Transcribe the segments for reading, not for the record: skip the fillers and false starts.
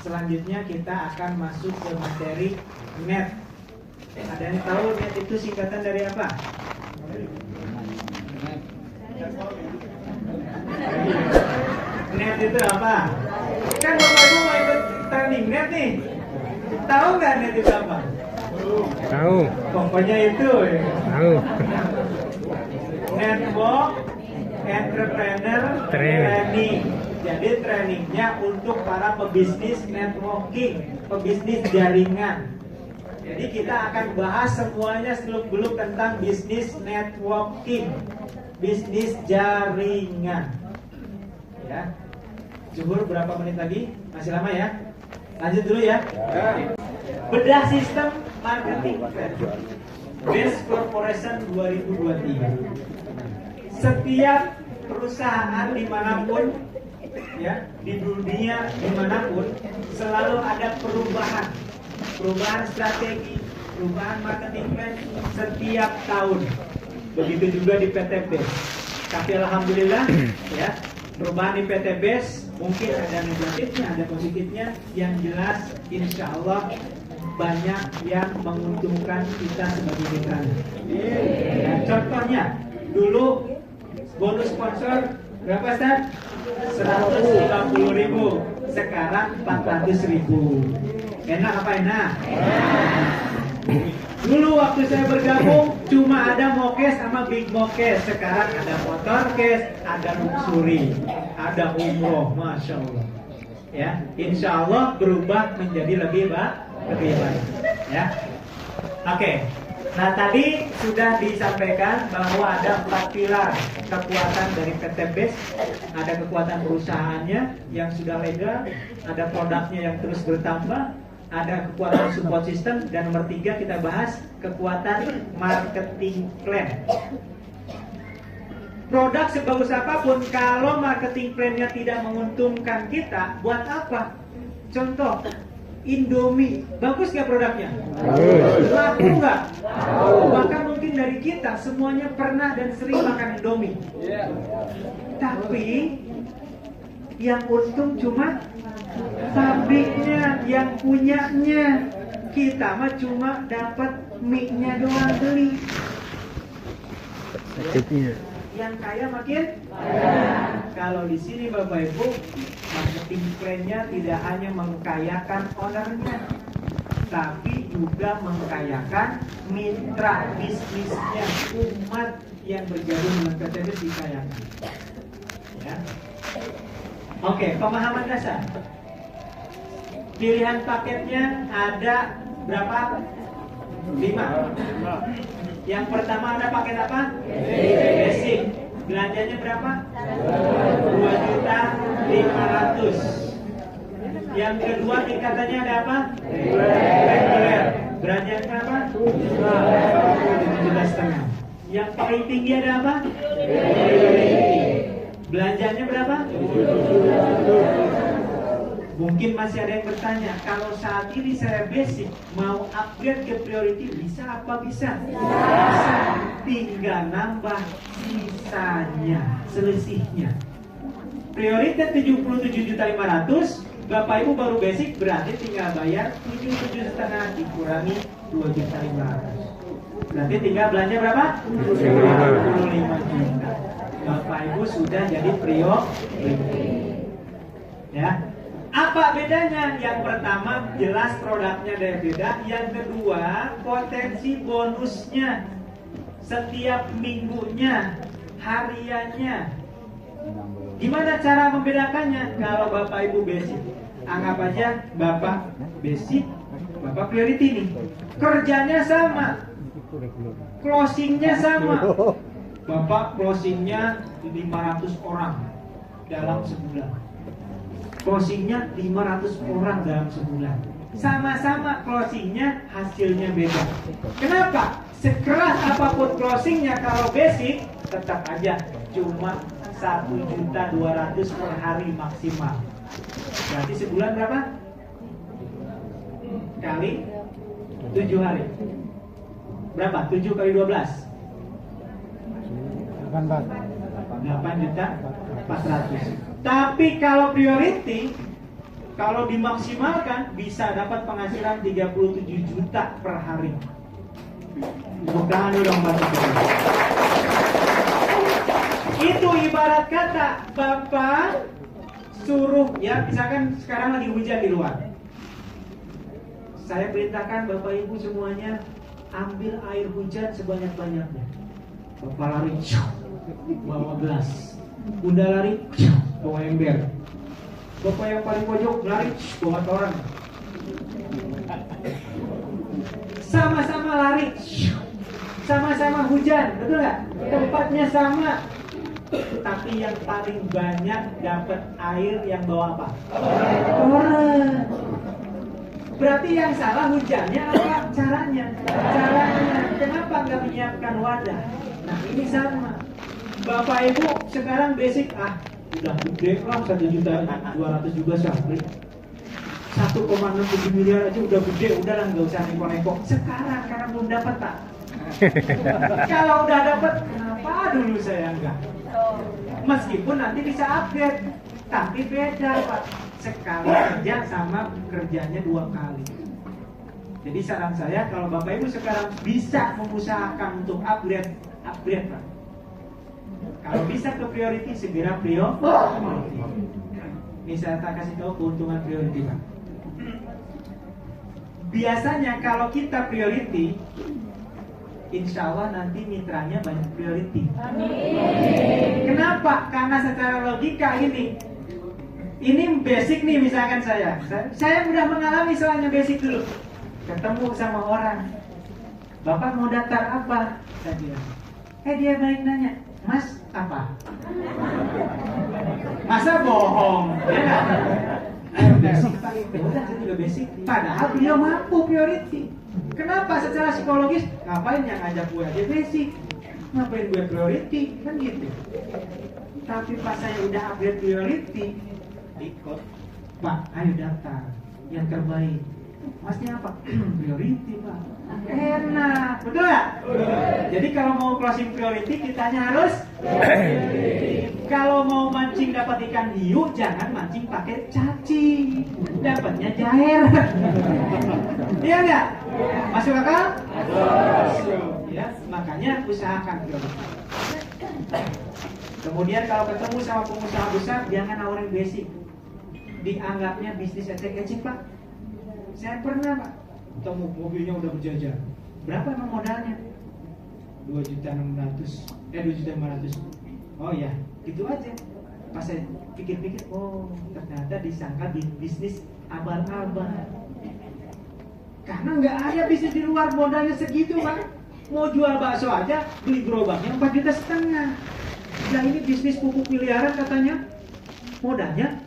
Selanjutnya kita akan masuk ke materi net. Ada yang tahu net itu singkatan dari apa? Net itu apa? Kan Bapak Ibu mau ikut training net nih. Tahu nggak net itu apa? Tahu. Pokoknya itu. Tahu. Network Entrepreneur Training. Jadi trainingnya untuk para pebisnis networking, pebisnis jaringan. Jadi kita akan bahas semuanya seluk-beluk tentang bisnis networking, bisnis jaringan. Ya. Zuhur berapa menit lagi? Masih lama ya? Lanjut dulu ya. Bedah sistem marketing Best Corporation 2023. Setiap perusahaan dimanapun, ya, di dunia dimanapun, selalu ada perubahan strategi, perubahan marketing plan setiap tahun. Begitu juga di PT BES. Tapi alhamdulillah, ya, perubahan di PT BES mungkin ada negatifnya, ada positifnya. Yang jelas, insya Allah banyak yang menguntungkan kita sebagai mitra. Ya, contohnya, dulu bonus sponsor berapa, Ustaz? 150.000. Sekarang 400.000. Enak apa enak? Dulu waktu saya bergabung cuma ada Mokes sama Big Mokes. Sekarang ada Motorcase, ada Luxury, ada Umroh, Masya Allah. Ya, insya Allah berubah menjadi lebih baik. Ya, oke. Nah, tadi sudah disampaikan bahwa ada 4 pilar kekuatan dari PT BES. Ada kekuatan perusahaannya yang sudah legal, ada produknya yang terus bertambah, ada kekuatan support system, dan nomor 3 kita bahas kekuatan marketing plan. Produk sebagus apapun, kalau marketing plan-nya tidak menguntungkan kita, buat apa? Contoh, Indomie, bagus nggak produknya? Laku nggak? Bahkan mungkin dari kita semuanya pernah dan sering makan Indomie. Tapi yang untung cuma pabriknya, yang punyanya. Kita mah cuma dapat mie-nya doang beli. Yang kaya makin kaya. Kalau di sini Bapak Ibu, marketing plan-nya tidak hanya mengkayakan ownernya, tapi juga mengkayakan mitra bisnisnya, umat yang bergabung dengan PT BES dikayakan. Ya. Oke, pemahaman dasar. Pilihan paketnya ada berapa? 5. Yang pertama ada paket apa? Basic. Belanjanya berapa? 2.500.000. Yang kedua tingkatannya ada apa? Reguler. Belanjanya berapa? 17,5. Yang paling tinggi ada apa? Belanjanya berapa? Mungkin masih ada yang bertanya, kalau saat ini saya basic mau upgrade ke priority, bisa apa bisa? Bisa. Tinggal nambah sisanya, selisihnya. Prioritas 77.500.000, Bapak Ibu baru basic, berarti tinggal bayar 77,5 dikurangi 2.500.000. Berarti tinggal belanja berapa? 25 juta. Bapak Ibu sudah jadi priority. Ya. Apa bedanya? Yang pertama jelas produknya ada yang beda. Yang kedua potensi bonusnya setiap minggunya, hariannya. Gimana cara membedakannya? Kalau Bapak Ibu basic, anggap aja Bapak basic, Bapak priority nih. Kerjanya sama, closingnya sama. Bapak closingnya 500 orang dalam sebulan. Closingnya 500 orang dalam sebulan. Sama-sama closingnya, hasilnya beda. Kenapa? Sekeras apapun closingnya, kalau basic tetap aja cuma 1.200.000 per hari maksimal. Berarti sebulan berapa? Kali 7 hari. Berapa? 7 kali 12? 8.400.000. Tapi kalau priority Kalau dimaksimalkan bisa dapat penghasilan 37 juta per hari. Mudah-mudahan dong bantu kita. Itu ibarat kata Bapak suruh, ya misalkan sekarang lagi hujan di luar. Saya perintahkan Bapak Ibu semuanya ambil air hujan sebanyak-banyaknya. Bapak lari, bawa gelas. Bunda lari, bawa ember. Bapak yang paling pojok lari, bawa toran. Sama-sama lari, sama-sama hujan, betul nggak? Tempatnya sama, tapi yang paling banyak dapat air yang bawa apa? Toran. Berarti yang salah hujannya apa? Caranya. Kenapa nggak menyiapkan wadah? Nah ini sama. Bapak Ibu sekarang basic udah gede lah 1.200.000 juga sampai 1,67 miliar aja udah gede, udah lah nggak usah neko-neko. Sekarang karena belum dapat Pak. Kalau udah dapat, kenapa dulu saya enggak? Meskipun nanti bisa upgrade, tapi beda Pak. Sekali kerja sama kerjanya 2 kali. Jadi saran saya kalau Bapak Ibu sekarang bisa mengusahakan untuk upgrade Pak. Kalau bisa ke priority, segera priority. Ini saya tak kasih tahu keuntungan priority Pak. Biasanya kalau kita priority, insya Allah nanti mitranya banyak priority. Kenapa? Karena secara logika ini basic nih, misalkan saya udah mengalami soalnya basic dulu. Ketemu sama orang, Bapak mau daftar apa? Saya bilang, dia balik nanya, Mas apa? Masa bohong? Basic Pak, udah saya juga basic. Padahal beliau mampu priority. Kenapa? Secara psikologis, ngapain yang ngajak gue aja basic? Ngapain gue priority? Kan gitu. Tapi pas saya udah upgrade priority, ikut, Pak, ayo daftar yang terbaik. Masnya apa? Priority Pak. Enak, betul nggak? Jadi kalau mau closing priority, kitanya harus kalau mau mancing dapat ikan hiu, jangan mancing pakai cacing, dapatnya jair. Iya nggak? Masuk akal? Ya, makanya usahakan priority. Kemudian kalau ketemu sama pengusaha besar, jangan nawarin basic. Dianggapnya bisnis ecek-ecek Pak. Saya pernah Pak, ketemu mobilnya udah berjajar. Berapa emang modalnya? 2.500.000. 2.500.000. Oh ya, gitu aja. Pas saya pikir-pikir, ternyata disangka bisnis abal-abal. Karena nggak ada bisnis di luar modalnya segitu Pak. Mau jual bakso aja, beli gerobaknya 4,5 juta. Nah ini bisnis pupuk miliaran katanya, modalnya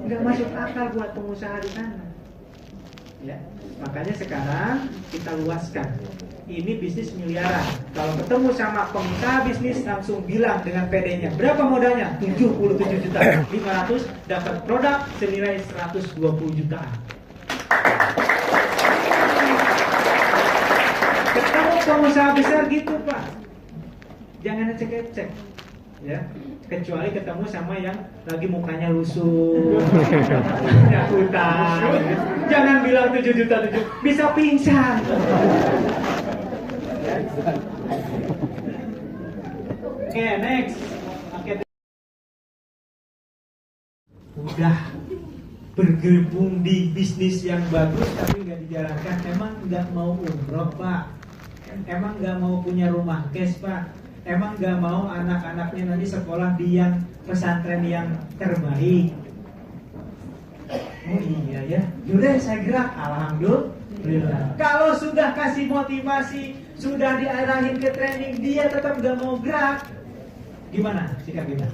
nggak masuk akal buat pengusaha di sana. Ya, makanya sekarang kita luaskan. Ini bisnis miliaran. Kalau ketemu sama pengusaha bisnis, langsung bilang dengan PD-nya, berapa modalnya? 77 juta 500, dapat produk senilai 120 jutaan. Ketemu pengusaha besar gitu Pak, jangan ecek-ecek, ya. Kecuali ketemu sama yang lagi mukanya lusuh, punya utang. Jangan bilang 7 juta, bisa pingsan. Oke, next. Udah bergabung di bisnis yang bagus tapi nggak dijalankan. Emang nggak mau umroh Pak? Emang nggak mau punya rumah cash Pak? Emang gak mau anak-anaknya nanti sekolah di yang pesantren yang terbaik? Oh iya ya, yaudah saya gerak, alhamdulillah. Kalau sudah kasih motivasi, sudah diarahin ke training, dia tetap gak mau gerak, gimana sikap kita?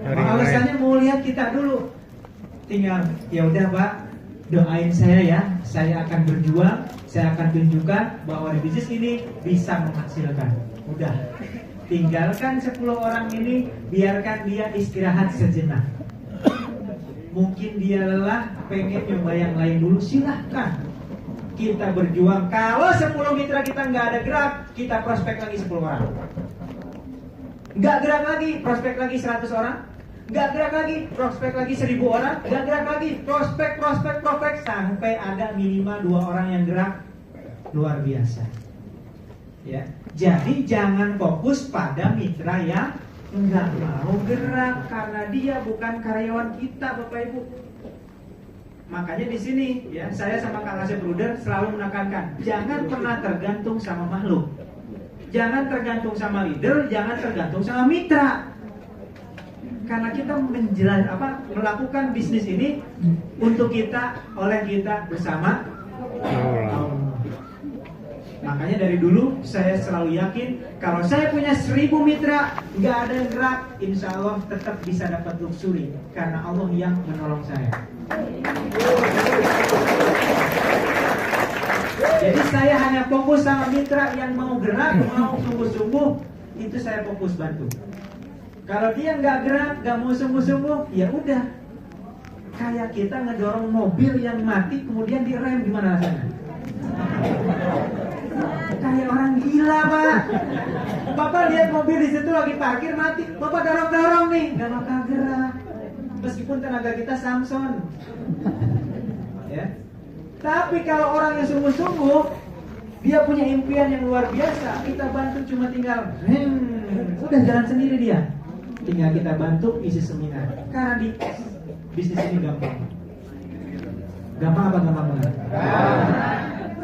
Alasannya mau lihat kita dulu. Tinggal, ya udah Pak, doain saya ya, saya akan berjuang, saya akan tunjukkan bahwa di bisnis ini bisa menghasilkan. Udah, tinggalkan 10 orang ini, biarkan dia istirahat sejenak. Mungkin dia lelah, pengen nyoba yang lain dulu, silahkan. Kita berjuang. Kalau 10 mitra kita nggak ada gerak, kita prospek lagi 10 orang. Nggak gerak lagi, prospek lagi 100 orang. nggak gerak lagi, prospek lagi 1.000 orang, nggak gerak lagi, prospek, sampai ada minimal 2 orang yang gerak, luar biasa. Ya, jadi jangan fokus pada mitra yang nggak mau gerak karena dia bukan karyawan kita, Bapak Ibu. Makanya di sini ya, saya sama Kang Asep Bruder selalu menekankan, jangan pernah tergantung sama makhluk. Jangan tergantung sama leader, jangan tergantung sama mitra. Karena kita melakukan bisnis ini untuk kita, oleh kita, bersama Allah. Makanya dari dulu saya selalu yakin kalau saya punya 1.000 mitra, nggak ada yang gerak, insya Allah tetap bisa dapat luxury karena Allah yang menolong saya. Jadi saya hanya fokus sama mitra yang mau gerak, mau sungguh-sungguh, itu saya fokus bantu. Kalau dia nggak gerak, nggak mau sungguh-sungguh, ya udah. Kayak kita ngedorong mobil yang mati kemudian direm, gimana rasanya? Kayak orang gila, Pak. Bapak lihat mobil di situ lagi parkir mati, Bapak dorong-dorong nih, nggak bakal gerak. Meskipun tenaga kita Samson. Ya. Tapi kalau orang yang sungguh-sungguh, dia punya impian yang luar biasa, kita bantu cuma tinggal udah jalan sendiri dia. Tinggal kita bantu isi seminar. Karena di bisnis ini gampang. Gampang apa gampang banget?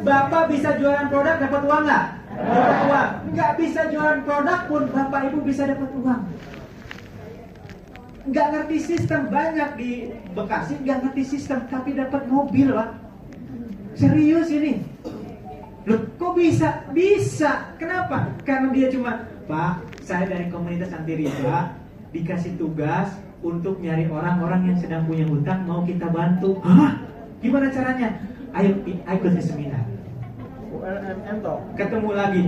Bapak bisa jualan produk dapat uang nggak? Dapat uang. Nggak bisa jualan produk pun Bapak Ibu bisa dapat uang. Nggak ngerti sistem, banyak di Bekasi nggak ngerti sistem tapi dapat mobil, Pak. Serius ini. Loh, kok bisa? Bisa. Kenapa? Karena dia cuma, Pak, saya dari komunitas anti riba dikasih tugas untuk nyari orang-orang yang sedang punya hutang, mau kita bantu. Hah? Gimana caranya? Ayo ikut ke seminar. ULMM toh. Ketemu lagi.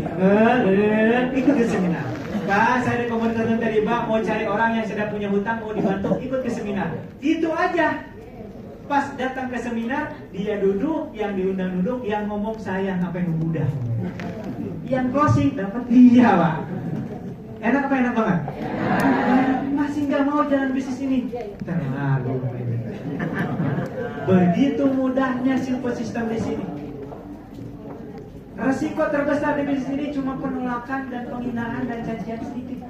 Ikut ke seminar. Pak, saya dari komunitas anti riba mau cari orang yang sedang punya hutang, mau dibantu, ikut ke seminar. Itu aja. Pas datang ke seminar, dia duduk, yang diundang duduk, yang ngomong saya sampai ngebudah. Yang closing dapat dia, Pak. Enak apa enak banget? Masih nggak mau jalan bisnis ini? Terlalu. Begitu mudahnya sistem di sini. Resiko terbesar di bisnis ini cuma penolakan dan penghinaan dan cacian sedikit.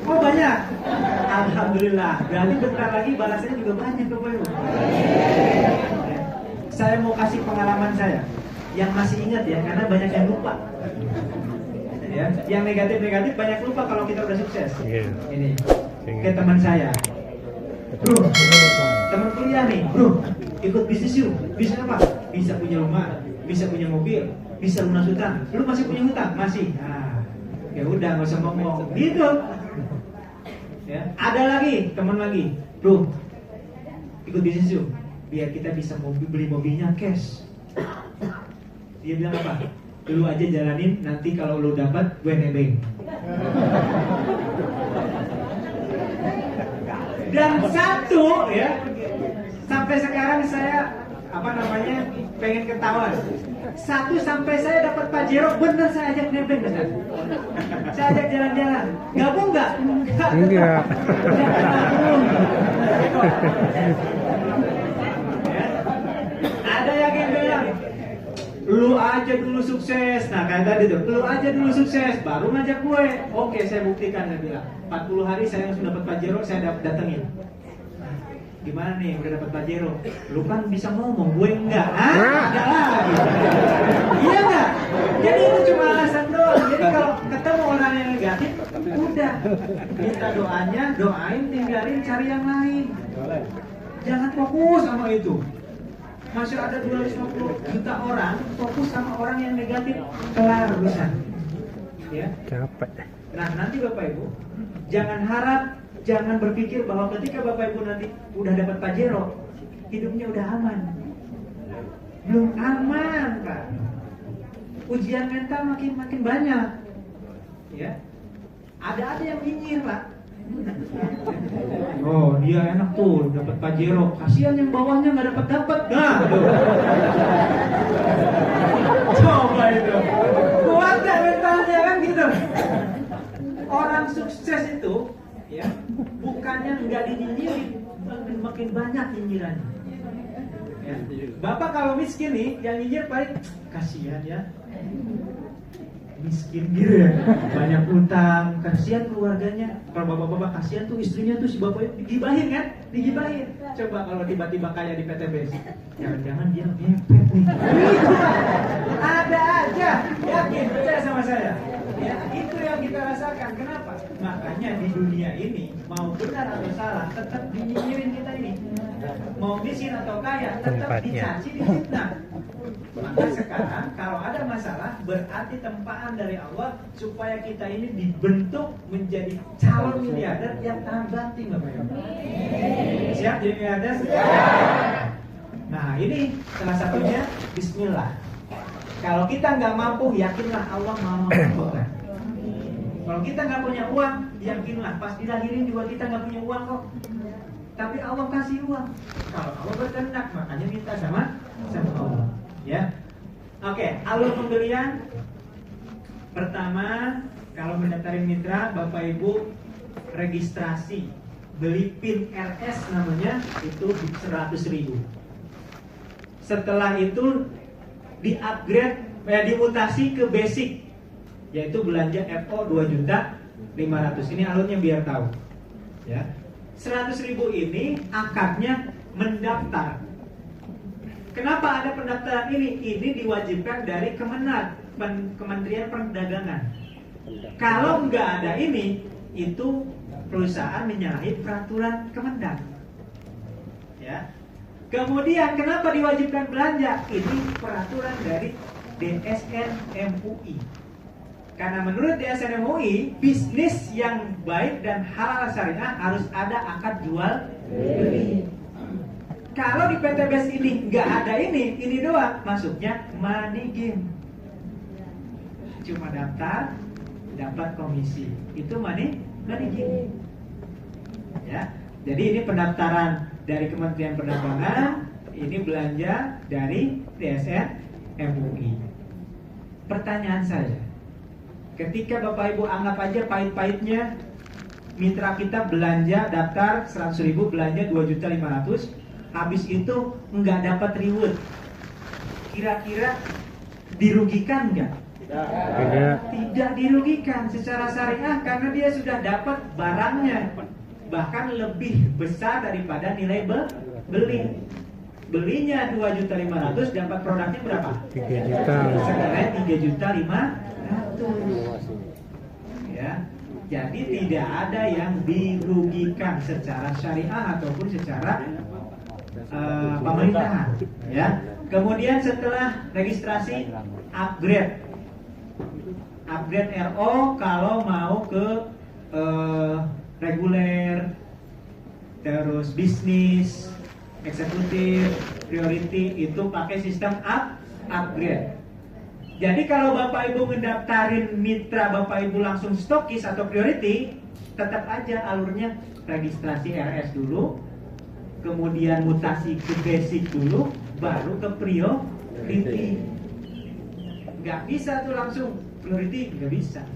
Oh banyak. Alhamdulillah. Berarti bentar lagi balasannya juga banyak, Bapak Ibu. Saya mau kasih pengalaman saya yang masih ingat ya, karena banyak yang lupa. Ya, yang negatif banyak lupa kalau kita udah sukses. Ini ke teman saya. Bro, teman kuliah nih, bro, ikut bisnis yuk. Bisnis apa? Bisa punya rumah, bisa punya mobil, bisa lunas hutang. Lu masih punya hutang? Masih. Nah, ya udah nggak usah ngomong gitu. Ya, ada lagi teman lagi, bro, ikut bisnis yuk, biar kita bisa beli mobilnya cash. Dia bilang apa? Lu aja jalanin, nanti kalau lu dapat gue nebeng. Dan satu ya, sampai sekarang saya pengen ketahuan. Satu sampai saya dapat Pajero, bener saya ajak nebeng, bener. Saya ajak jalan-jalan. Gabung nggak? Enggak. Ya. Ada yang bilang, lu aja dulu sukses. Nah kayak tadi tuh, lu aja dulu sukses, baru ngajak gue. Oke, saya buktikan, saya bilang 40 hari saya langsung dapat Pajero, saya datengin. Gimana nih udah dapat Pajero? Lu kan bisa ngomong, gue enggak. Enggak lagi. Iya enggak? Jadi itu cuma alasan doang. Jadi kalau ketemu orang yang negatif, udah minta doanya, doain, tinggalin, cari yang lain. Jangan fokus sama itu. Masih ada 250 juta orang fokus sama orang yang negatif, kelar urusan. Ya. Capek. Nah nanti Bapak Ibu jangan berpikir bahwa ketika Bapak Ibu nanti udah dapat Pajero, hidupnya udah aman. Belum aman, Pak. Ujian mental makin banyak. Ya. Ada yang nyinyir, Pak. Oh, dia enak tuh dapat Pajero. Kasihan yang bawahnya nggak dapat. Nah, coba itu. Kuat gak mentalnya kan gitu. Orang sukses itu, ya, bukannya nggak dinyinyirin, makin banyak nyinyirannya. Ya. Bapak kalau miskin nih, yang nyinyir paling kasihan ya, miskin gitu ya, banyak utang, kasihan keluarganya. Kalau bapak-bapak kasihan tuh istrinya tuh si bapaknya digibahin kan, digibahin. Coba kalau tiba-tiba kaya di PTBS, jangan-jangan dia ngepet nih. Ada aja, yakin, percaya sama saya. Ya, itu yang kita rasakan. Kenapa? Makanya di dunia ini mau benar atau salah tetap dinyinyirin kita ini. Mau miskin atau kaya tetap dicaci, difitnah. Maka sekarang kalau ada masalah berarti tempaan dari Allah supaya kita ini dibentuk menjadi calon miliarder yang tahan banting, Bapak Ibu. Siap jadi miliarder? Nah ini salah satunya Bismillah. Kalau kita nggak mampu, yakinlah Allah mau mampukan. Kalau kita nggak punya uang, yakinlah pas dilahirin juga kita nggak punya uang kok. Tapi Allah kasih uang. Kalau Allah berkehendak, makanya minta sama Allah. Ya, oke. Alur pembelian pertama, kalau mendaftarin mitra, Bapak Ibu registrasi, beli PIN RS namanya itu 100.000. Setelah itu di-upgrade, dimutasi ke basic, yaitu belanja FO 2.500.000. Ini alurnya biar tahu. Ya, 100.000 ini akadnya mendaftar. Kenapa ada pendaftaran ini? Ini diwajibkan dari Kementerian Perdagangan. Kalau nggak ada ini, itu perusahaan menyalahi peraturan Kemendak. Ya. Kemudian kenapa diwajibkan belanja? Ini peraturan dari DSN MUI. Karena menurut DSN MUI, bisnis yang baik dan halal syariah harus ada akad jual beli. Kalau di PTBS ini nggak ada ini doang, masuknya money game. Cuma daftar, dapat komisi. Itu money game. Ya, jadi ini pendaftaran dari Kementerian Perdagangan, ini belanja dari DSN MUI. Pertanyaan saya, ketika Bapak Ibu anggap aja pahit-pahitnya mitra kita belanja daftar 100.000, belanja 2.500.000. Habis itu nggak dapat reward, kira-kira dirugikan nggak? Tidak dirugikan secara syariah karena dia sudah dapat barangnya, bahkan lebih besar daripada nilai beli. Belinya 2.500.000, dapat produknya berapa? 3 juta. Sekarang 3.500.000. Ya, jadi tidak ada yang dirugikan secara syariah ataupun secara pemerintahan, ya. Kemudian setelah registrasi upgrade RO kalau mau ke reguler, terus bisnis, eksekutif, priority, itu pakai sistem upgrade. Jadi kalau Bapak Ibu mendaftarin mitra Bapak Ibu langsung stokis atau priority, tetap aja alurnya registrasi RS dulu, kemudian mutasi ke basic dulu, baru ke priority. Nggak bisa tuh langsung priority, nggak bisa.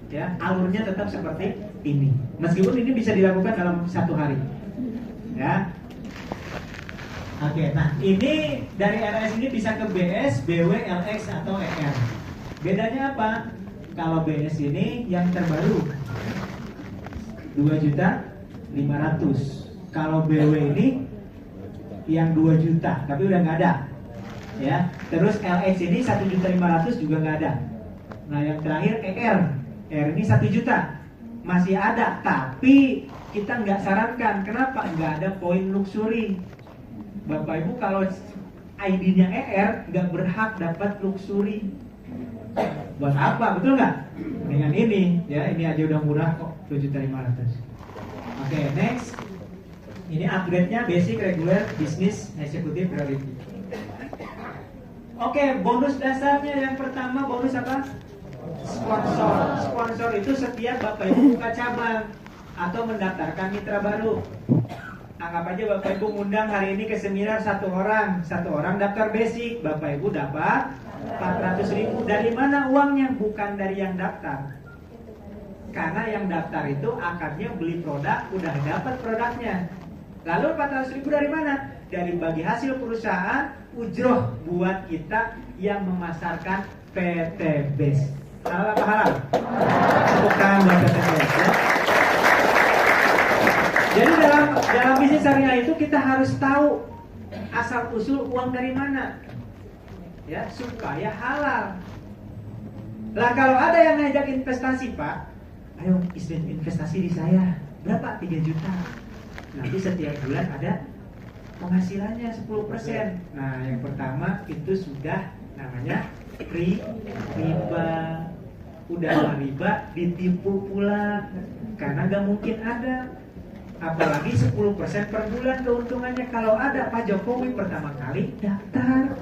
Ya, alurnya tetap seperti ini. Meskipun ini bisa dilakukan dalam 1 hari. Ya. Oke, nah ini dari RS ini bisa ke BS, BW, LX atau ER. Bedanya apa? Kalau BS ini yang terbaru 2.500.000. Kalau BW ini yang 2 juta, tapi udah nggak ada, ya. Terus LX ini 1.500.000 juga nggak ada. Nah yang terakhir ER ini 1 juta masih ada, tapi kita nggak sarankan. Kenapa? Nggak ada poin luxury. Bapak Ibu kalau ID-nya ER nggak berhak dapat luxury. Buat apa? Betul nggak? Dengan ini, ya ini aja udah murah kok, 2.500.000. Oke, next. Ini upgrade-nya basic, regular, bisnis, eksekutif, priority. Oke, bonus dasarnya yang pertama bonus apa? Sponsor. Sponsor itu setiap Bapak Ibu buka cabang atau mendaftarkan mitra baru. Anggap aja Bapak Ibu ngundang hari ini ke seminar satu orang daftar basic, Bapak Ibu dapat 400.000. Dari mana uangnya? Bukan dari yang daftar. Karena yang daftar itu akarnya beli produk, udah dapat produknya. Lalu 400.000 dari mana? Dari bagi hasil perusahaan, ujroh buat kita yang memasarkan PTBS. Halal apa halal? Bukan buat PTBS ya. Jadi dalam bisnis syariah itu kita harus tahu asal usul uang dari mana, ya, supaya halal. Lah kalau ada yang ngajak investasi, Pak, ayo investasi di saya, berapa? 3 juta. Nanti setiap bulan ada penghasilannya 10%. Nah, yang pertama itu sudah namanya riba. Udah riba, ditipu pula. Karena gak mungkin ada. Apalagi 10% per bulan keuntungannya. Kalau ada, Pak Jokowi pertama kali daftar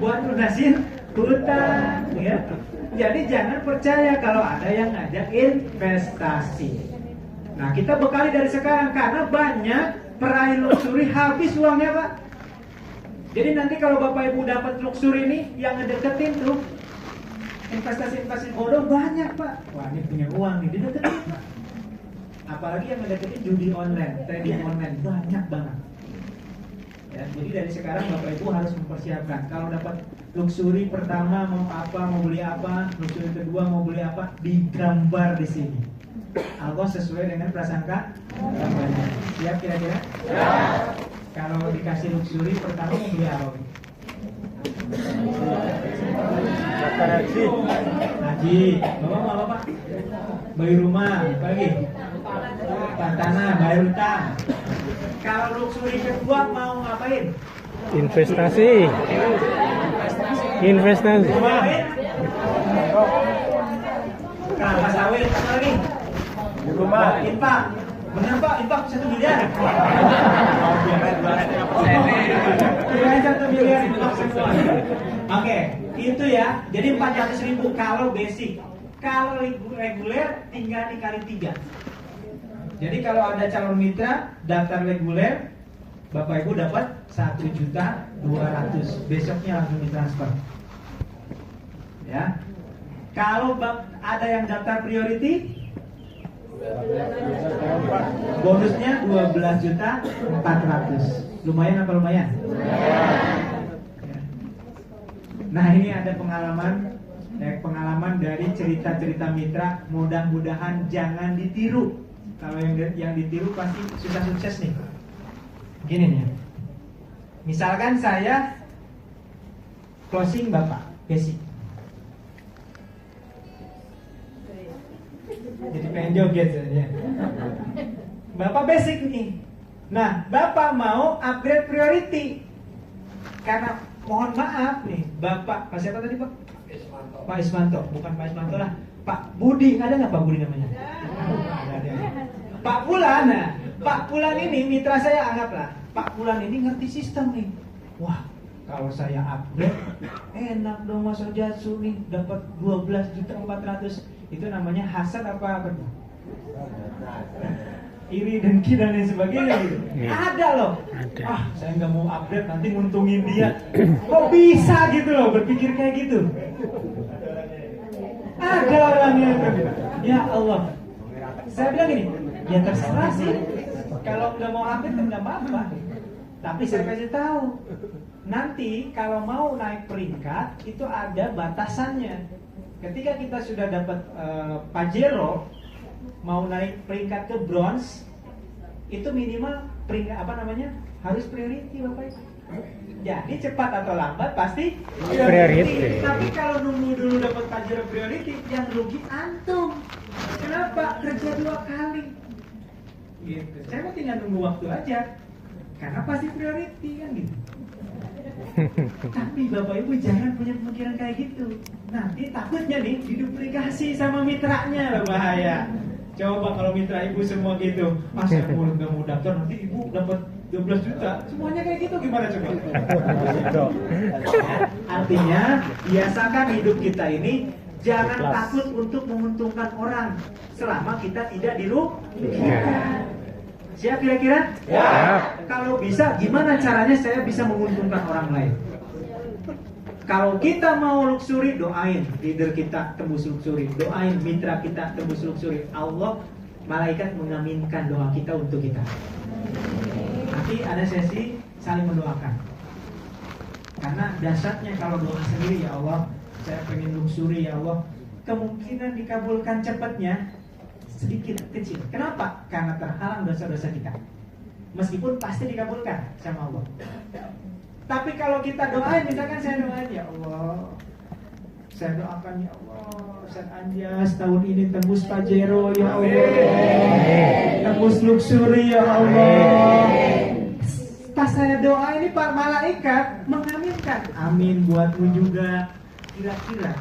buat lunasin hutang, ya. Jadi jangan percaya kalau ada yang ngajak investasi. Nah, kita bekali dari sekarang karena banyak peraih luxury habis uangnya, Pak. Jadi nanti kalau Bapak Ibu dapat luxury ini, yang ngedeketin tuh investasi-investasi bodoh banyak, Pak. Wah, ini punya uang nih, dideketin, Pak. Apalagi yang ngedeketin judi online, trading online, banyak banget. Ya, jadi dari sekarang Bapak Ibu harus mempersiapkan. Kalau dapat luxury pertama mau apa, mau beli apa, luxury kedua mau beli apa, digambar di sini. Allah sesuai dengan prasangka gambarnya. Siap kira-kira? Ya. Kalau dikasih luxury pertama mau beli apa? Haji. Bapak mau apa, Pak? Beli rumah, apa lagi? Tanah, bayar utang. Kalau luxury kedua mau ngapain? Investasi. Ngapain? Kelapa sawit, apa lagi? Rumah. Infak. Benar, Pak, infak 1 miliar. Kirain 1 miliar infak semua. Oke, itu ya. Jadi 400.000 kalau basic. Kalau reguler tinggal dikali 3. Jadi kalau ada calon mitra daftar reguler, Bapak Ibu dapat 1.200.000. Besoknya langsung ditransfer. Ya. Kalau ada yang daftar priority, bonusnya 12.400.000. Lumayan apa lumayan? Nah, ini ada pengalaman dari cerita-cerita mitra. Mudah-mudahan jangan ditiru. Kalau yang ditiru pasti susah sukses nih. Gini nih. Misalkan saya closing Bapak, basic. Jadi pengen joget saja. Bapak basic nih. Nah, Bapak mau upgrade priority. Karena mohon maaf nih, Bapak, Pak siapa tadi, Pak? Pak Ismanto. Bukan Pak Ismanto lah. Pak Budi, ada nggak Pak Budi namanya? Ada. Pak Pulan, nah, Pak Pulan ini mitra saya, anggaplah Pak Pulan ini ngerti sistem nih. Wah, kalau saya upgrade enak dong Mas Ojatsu nih, dapat 12.400.000. Itu namanya hasad apa tuh? Iri, dengki dan lain sebagainya gitu. Ada loh. Ah, saya nggak mau upgrade nanti nguntungin dia. Kok bisa gitu loh berpikir kayak gitu? Ada orangnya. Ya Allah. Saya bilang gini, ya terserah sih. Kalau nggak mau upgrade kan nggak apa-apa. Tapi saya kasih tahu, nanti kalau mau naik peringkat itu ada batasannya. Ketika kita sudah dapat Pajero, mau naik peringkat ke bronze, itu minimal peringkat harus priority, Bapak Ibu. Jadi cepat atau lambat pasti priority. Tapi kalau nunggu dulu dapat Pajero priority, yang rugi antum. Kenapa? Kerja 2 kali. Gitu. Saya mau tinggal nunggu waktu aja. Karena pasti priority kan gitu. Tapi Bapak Ibu jangan punya pemikiran kayak gitu. Nanti takutnya nih diduplikasi sama mitranya, bahaya. Coba kalau mitra Ibu semua gitu, saya nggak mau daftar, nanti Ibu dapat 12 juta. Semuanya kayak gitu, gimana coba? Artinya biasakan hidup kita ini jangan takut untuk menguntungkan orang selama kita tidak dirugikan. Siap kira-kira? Ya. Kalau bisa, gimana caranya saya bisa menguntungkan orang lain? Kalau kita mau luxury, doain leader kita tembus luxury, doain mitra kita tembus luxury. Allah, malaikat mengaminkan doa kita untuk kita. Nanti ada sesi saling mendoakan. Karena dasarnya kalau doa sendiri, ya Allah, saya pengen luxury ya Allah, kemungkinan dikabulkan cepatnya sedikit kecil. Kenapa? Karena terhalang dosa-dosa kita. Meskipun pasti dikabulkan sama Allah. Tapi kalau kita doain, misalkan saya doain, ya Allah, saya doakan ya Allah, Ustaz Anjas tahun ini tembus Pajero ya Allah, tembus luxury ya Allah. Pas saya doa ini Pak malaikat mengaminkan, amin buatmu juga. Kira-kira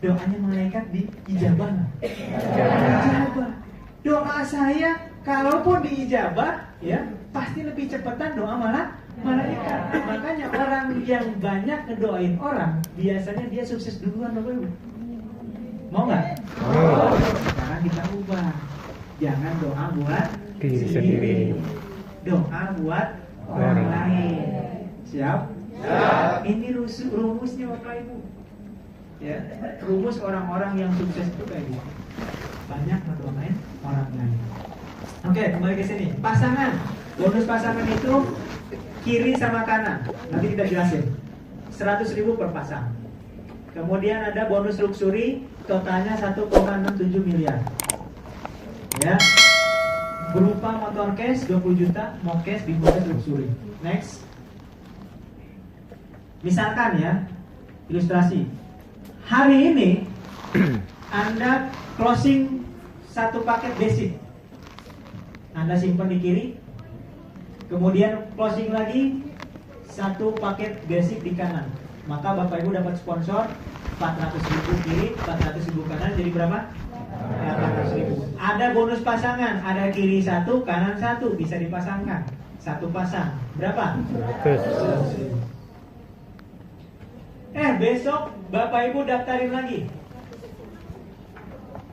doanya malaikat diijabah? Ijabah. Doa saya kalaupun diijabah, ya pasti lebih cepatan doa malaikat. Makanya orang yang banyak ngedoain orang, biasanya dia sukses duluan, Bapak Ibu. Mau nggak? Mau. Sekarang kita ubah, jangan doa buat diri sendiri, doa buat orang lain. Siap? Ini rumusnya Bapak Ibu. Ya, rumus orang-orang yang sukses itu kayak gitu. Banyak ngedoain orang lain. Oke, kembali ke sini. Pasangan, bonus pasangan itu kiri sama kanan. Nanti kita jelasin. 100.000 per pasang. Kemudian ada bonus luxury, totalnya 1,67 miliar. Ya. Berupa motor cash 20 juta, mau cash di bonus luxury. Next. Misalkan ya, ilustrasi. Hari ini Anda closing satu paket basic. Anda simpan di kiri. Kemudian closing lagi satu paket basic di kanan. Maka Bapak Ibu dapat sponsor 400.000 kiri, 400.000 kanan, jadi berapa? 400.000. Ada bonus pasangan, ada kiri satu, kanan satu, bisa dipasangkan. Satu pasang, berapa? 100.000. Besok Bapak Ibu daftarin lagi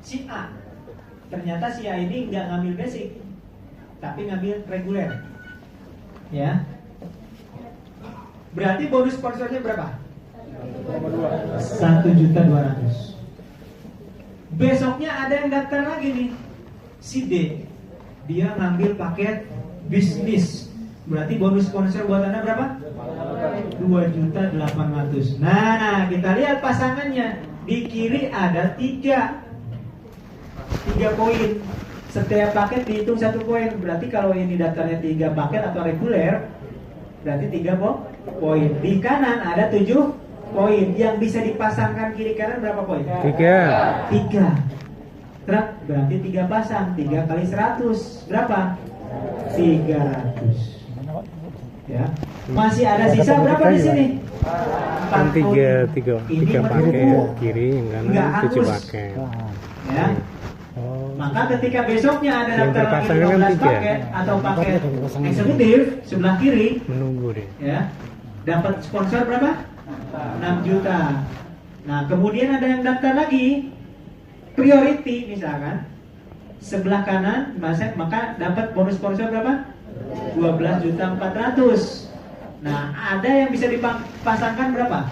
si A. Ternyata si A ini nggak ngambil basic, tapi ngambil reguler. Ya. Berarti bonus sponsornya berapa? 1.200.000. Besoknya ada yang daftar lagi nih, si D. Dia ngambil paket bisnis. Berarti bonus sponsor buat Anda berapa? 2.800.000. Nah, kita lihat pasangannya. Di kiri ada 3 poin. Setiap paket dihitung 1 poin. Berarti kalau ini daftarnya 3 paket atau reguler, berarti 3 poin. Di kanan ada 7 poin. Yang bisa dipasangkan kiri kanan berapa poin? 3. Berarti 3 pasang. 3 kali 100 berapa? 300. Ya. Masih ada sisa berapa di sini? 3 pakai kiri, yang kanan 7 pakai. Ya. Maka ketika besoknya ada daftar lagi 12 paket atau paket eksekutif sebelah kiri, menunggu deh. Ya. Dapat sponsor berapa? 6 juta. Nah, kemudian ada yang daftar lagi priority misalkan sebelah kanan, maka dapat bonus sponsor berapa? 12.400.000. Nah, ada yang bisa dipasangkan berapa?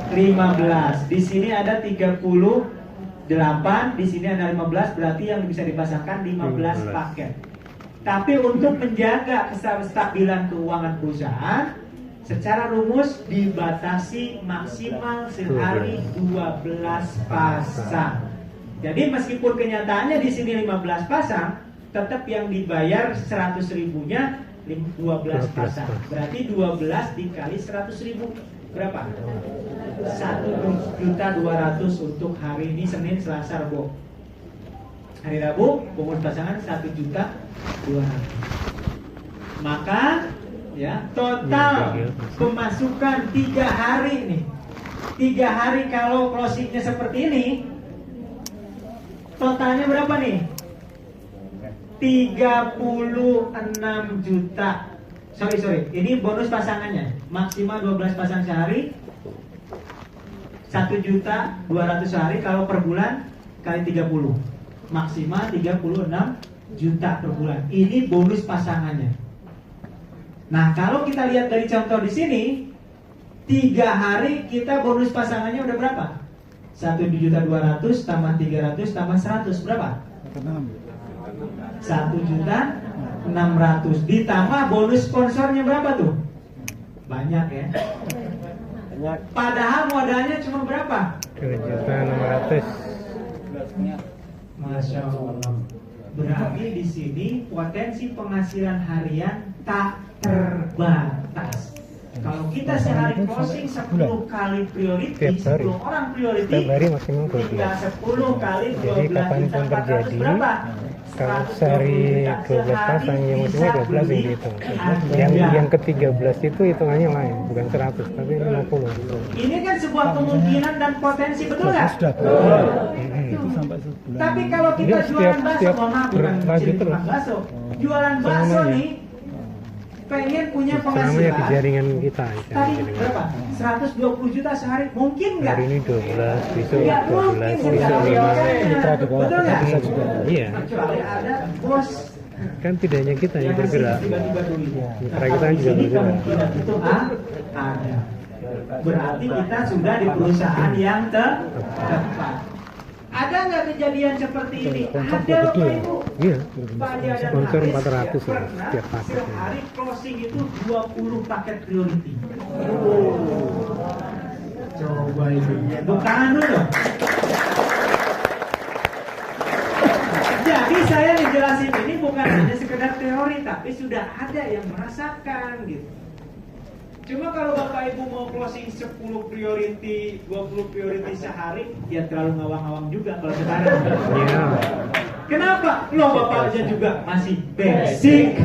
15. Di sini ada 38, di sini ada 15, berarti yang bisa dipasangkan 15 paket. Tapi untuk menjaga kestabilan keuangan perusahaan, secara rumus dibatasi maksimal sehari 12 pasang. Jadi meskipun kenyataannya di sini 15 pasang, tetap yang dibayar 100.000-nya 12 pasang. Berarti 12 dikali 100.000 berapa? 1.200.000 untuk hari ini Senin, Selasa, Rabu. Hari Rabu bonus pasangan 1.200.000. Maka ya total pemasukan 3 hari nih. 3 hari kalau closingnya seperti ini, totalnya berapa nih? 36 juta. Sorry. Ini bonus pasangannya. Maksimal 12 pasang sehari. 1.200.000 sehari. Kalau per bulan kali 30. Maksimal 36 juta per bulan. Ini bonus pasangannya. Nah, kalau kita lihat dari contoh di sini, 3 hari kita bonus pasangannya udah berapa? 1.200.000 tambah 300 tambah 100 berapa? 1.600.000 ditambah bonus sponsornya berapa tuh? Banyak ya. Padahal modalnya cuma berapa? 2.600.000. Masya Allah. Berarti di sini potensi penghasilan harian tak terbatas. Kalau kita sehari closing 10 kali priority, 10 orang priority, Setiap hari maksimal 12. tinggal 10 kali 12 Jadi kapanpun juta 400 terjadi, berapa? kalau sehari 12 pasang yang maksimal 12 yang dihitung. Yang ke-13 itu hitungannya lain, bukan 100 tapi 50. Ini kan sebuah kemungkinan dan potensi, betul nggak? Tapi kalau kita Enggak, jualan bakso, setiap mohon maaf, bukan berlanjut cerita terus. bakso, jualan bakso Selamanya. nih, pengen punya Selamanya di penghasilan. jaringan kita. Tadi berapa? 120 juta sehari, mungkin nggak? Hari ini 12, besok Nggak 12, mungkin, besok bukan? 5. Betul nggak? Iya, Kecuali ada bos kan tidak hanya kita yang ngasih bergerak. tiba-tiba duit. Mitra kita Kalau di juga sini bergerak. kemungkinan itu ada. Berarti kita sudah di perusahaan yang tepat. Ada nggak kejadian seperti ini? Ada Bapak Ibu. Iya, Pak Adi Adam sponsor Hafiz 400 lah pernah setiap paket. sehari closing itu 20 paket priority. Coba itu. Tepuk tangan dulu. Jadi saya dijelasin ini bukan hanya sekedar teori, tapi sudah ada yang merasakan gitu. Cuma kalau Bapak Ibu mau closing 10 priority, 20 priority sehari, ya terlalu ngawang-ngawang juga kalau sekarang. Iya. Kenapa? Lo Bapak aja juga masih basic.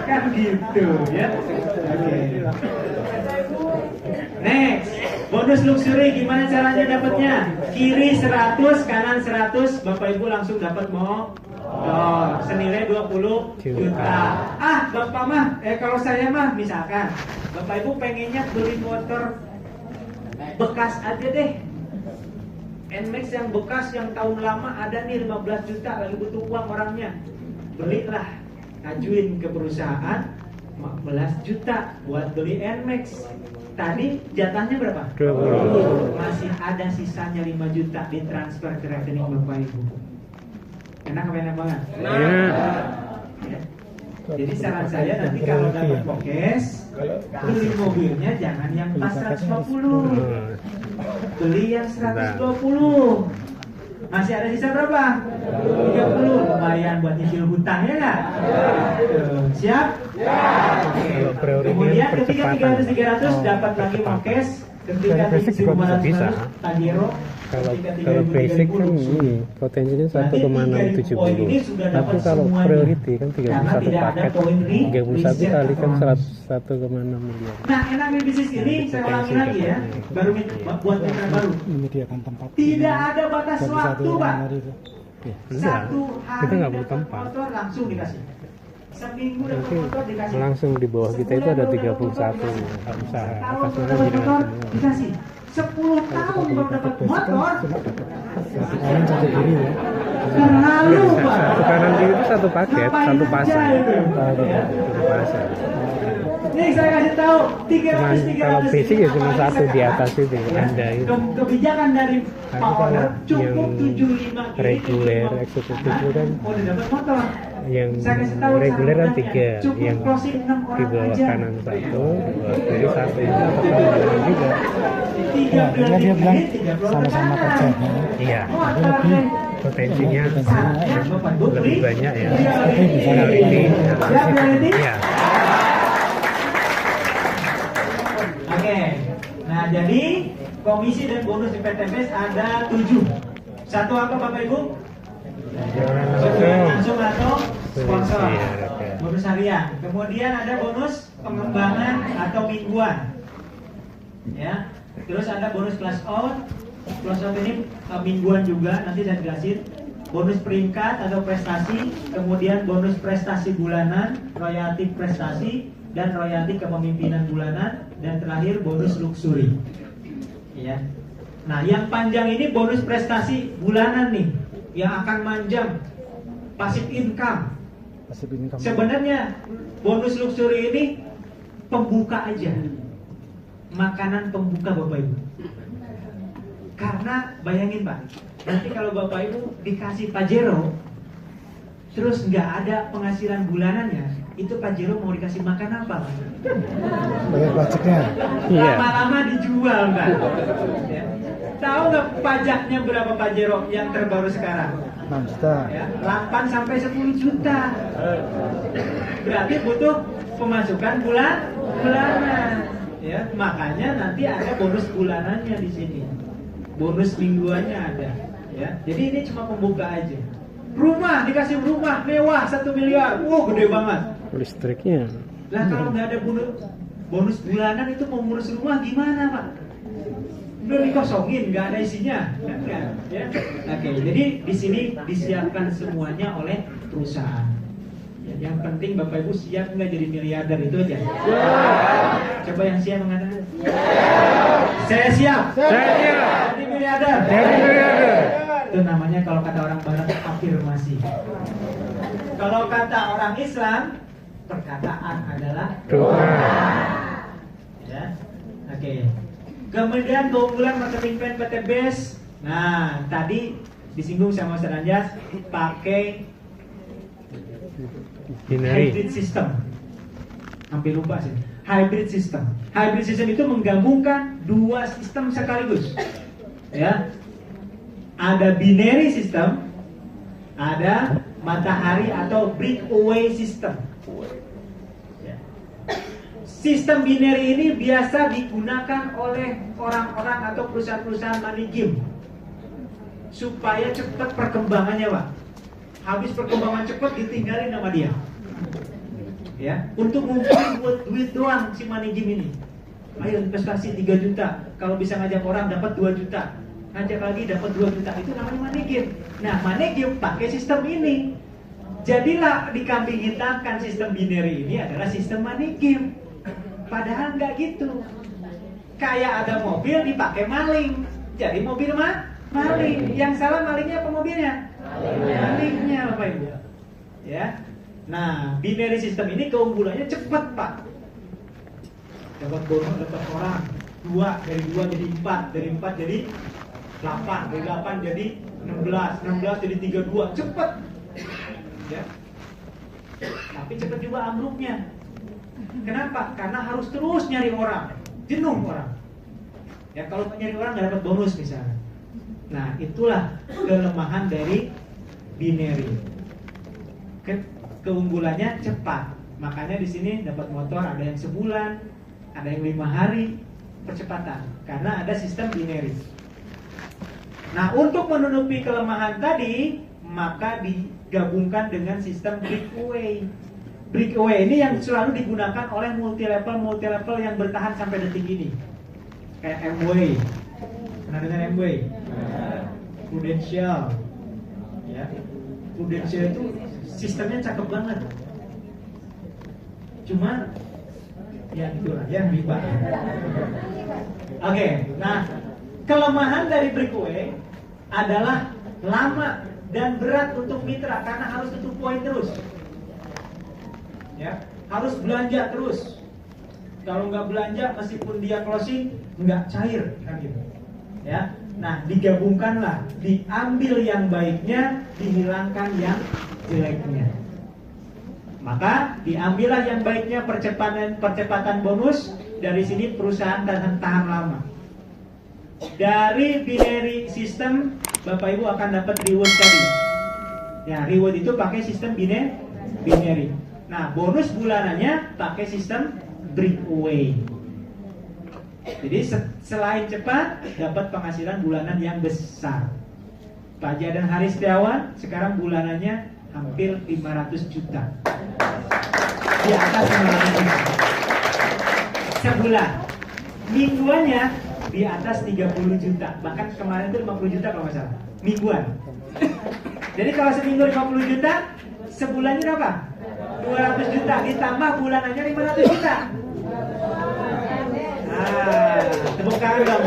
Kan gitu ya. Oke. Next, bonus luxury gimana caranya dapatnya? Kiri 100, kanan 100, Bapak Ibu langsung dapat senilai 20 juta. Bapak mah, kalau saya mah misalkan Bapak Ibu pengennya beli motor bekas aja deh. NMAX yang bekas yang tahun lama ada nih 15 juta, lagi butuh uang orangnya. Belilah, ajuin ke perusahaan 15 juta buat beli NMAX. Tadi jatahnya berapa? 20. Masih ada sisanya 5 juta ditransfer ke rekening Bapak Ibu. Enak apa enak banget? Iya. Ya. Jadi saran saya nanti kalau dapat pokes, beli mobilnya jangan yang pas 150, beli yang 120. Masih ada sisa berapa? 30. Lumayan buat nyicil hutang ya nggak? Siap? Kalau priority Kemudian ketika percepatan. 300 dapat lagi pokes, ketika Basic juga 1.500 bisa. Pajero. Kalau basic kan ini potensinya 1,670. Tapi kalau priority kan 31 paket, 31 kali kan 1,6 miliar. Nah, enaknya bisnis ini saya ulangi lagi ya, baru buat mitra baru. Menyediakan tempat. Tidak ada batas waktu, Pak. Enggak, Satu hari kita nggak perlu dapat tempat. motor langsung dikasih. Seminggu dapat Nanti motor dikasih. langsung di bawah kita itu ada 31 usaha. Tahun Atas nama dapat jenengan motor semua. dikasih. 10 tahun baru dapat motor. Satu kanan satu kiri ya. Terlalu, Pak. Satu kanan kiri itu satu paket, Ngapain satu aja pasang. itu? Satu pasang. Nih saya kasih tahu 300 Cuman kalau basic ya cuma satu di atas itu Anda itu. Kebijakan dari Tapi Pak kalau Owner cukup yang 75 kiri, reguler 75 eksekutif kanan, itu kan udah dapat motor. yang Saya kasih tahu reguler kan sahabatnya, 3, cukup yang closing 6 di orang bawah aja. kanan 1, di bawah kiri 1 itu satu tambahan juga. 3 Ya, dia bilang kiri, 3 sama-sama kerja. Iya, Motor deh. potensinya Saatnya Bapak Ibu lebih beli. banyak ya. Priority. Ya, priority. Iya. Oke, nah jadi komisi dan bonus di PTPS ada 7. Satu apa Bapak Ibu? Jualan Jualan langsung. langsung atau sponsor. Iya, oke. Bonus harian. Kemudian ada bonus pengembangan atau mingguan. Ya. Terus ada bonus class out. Class out ini mingguan juga, nanti saya jelasin. Bonus peringkat atau prestasi, kemudian bonus prestasi bulanan, royalti prestasi, dan royalti kepemimpinan bulanan, dan terakhir bonus luxury. Ya. Nah, yang panjang ini bonus prestasi bulanan nih, yang akan manjang, passive income. Pasif income. Sebenarnya bonus luxury ini pembuka aja. makanan pembuka Bapak Ibu. Karena bayangin Pak, nanti kalau Bapak Ibu dikasih Pajero, terus nggak ada penghasilan bulanannya, itu Pajero mau dikasih makan apa Pak? Bayar pajaknya. Iya. Lama-lama dijual Pak. Ya. Tahu nggak pajaknya berapa Pajero yang terbaru sekarang? 6 juta. Ya, 8 sampai 10 juta. Berarti butuh pemasukan bulanan. Ya, makanya nanti ada bonus bulanannya di sini. Bonus mingguannya ada, ya. Jadi ini cuma pembuka aja. Rumah dikasih rumah mewah 1 miliar. Wow, gede banget. Listriknya. Lah kalau nggak ada bonus bulanan itu mau ngurus rumah gimana, Pak? Udah dikosongin, nggak ada isinya, kan nggak? Ya. Oke, jadi di sini disiapkan semuanya oleh perusahaan. Ya, yang penting Bapak Ibu siap nggak jadi miliarder, itu aja. Coba yang siap mengatakan. Saya siap. Saya siap. Jadi miliarder. Jadi miliarder. Itu namanya kalau kata orang Barat afirmasi. Kalau kata orang Islam, perkataan adalah Doa. ya. Oke. Kemudian keunggulan marketing plan PT Base. Nah, tadi disinggung sama Ustaz Anjas, pakai Binary. hybrid system. Hampir lupa sih. Hybrid system. Hybrid system itu menggabungkan dua sistem sekaligus. Ya. Ada binary system, ada matahari atau breakaway system. Ya. Sistem binary ini biasa digunakan oleh orang-orang atau perusahaan-perusahaan money game supaya cepat perkembangannya, Pak. Habis perkembangan cepat ditinggalin sama dia. Ya, untuk ngumpulin buat duit doang si money game ini. Ayo investasi 3 juta, kalau bisa ngajak orang dapat 2 juta. Ngajak lagi dapat 2 juta, itu namanya money game. Nah, money game pakai sistem ini. Jadilah dikambing hitamkan sistem binary ini adalah sistem money game. Padahal nggak gitu. Kayak ada mobil dipakai maling, jadi mobil maling. Yang salah malingnya apa mobilnya? Malingnya, Bapak Ibu. Ya. Nah, binary system ini keunggulannya cepat, Pak. Dapat bonus, dapat orang 2, dari 2 jadi 4, dari 4 jadi 8, dari 8 jadi 16 jadi 32, cepat. Ya. Tapi cepat juga ambruknya. Kenapa? Karena harus terus nyari orang, jenuh orang. Ya, kalau nyari orang nggak dapat bonus misalnya. Nah, itulah kelemahan dari binary. Keunggulannya cepat. Makanya di sini dapat motor ada yang sebulan, ada yang 5 hari percepatan karena ada sistem binary. Nah, untuk menutupi kelemahan tadi, maka digabungkan dengan sistem breakaway. Breakaway ini yang selalu digunakan oleh multi level yang bertahan sampai detik ini. Kayak Amway. Pernah dengar Amway? Prudential. Ya. Prudential itu sistemnya cakep banget. Cuma ya itu aja riba. Oke, nah kelemahan dari breakaway adalah lama dan berat untuk mitra karena harus tutup poin terus. Ya, harus belanja terus. Kalau nggak belanja, meskipun dia closing, nggak cair, kan gitu. Ya, nah digabungkanlah, diambil yang baiknya, dihilangkan yang jeleknya. Maka diambillah yang baiknya percepatan bonus. Dari sini perusahaan tahan lama. Dari binary system, Bapak Ibu akan dapat reward tadi. Ya, reward itu pakai sistem binary. Nah, bonus bulanannya pakai sistem breakaway. Jadi selain cepat, dapat penghasilan bulanan yang besar. Pak Jaya dan Haris Setiawan sekarang bulanannya hampir 500 juta. Di atas 500 juta. Sebulan. Mingguannya di atas 30 juta. Bahkan kemarin itu 50 juta kalau nggak salah. Mingguan. Jadi kalau seminggu 50 juta, sebulannya berapa? 200 juta. Ditambah bulanannya 500 juta. Nah, tepuk tangan dong.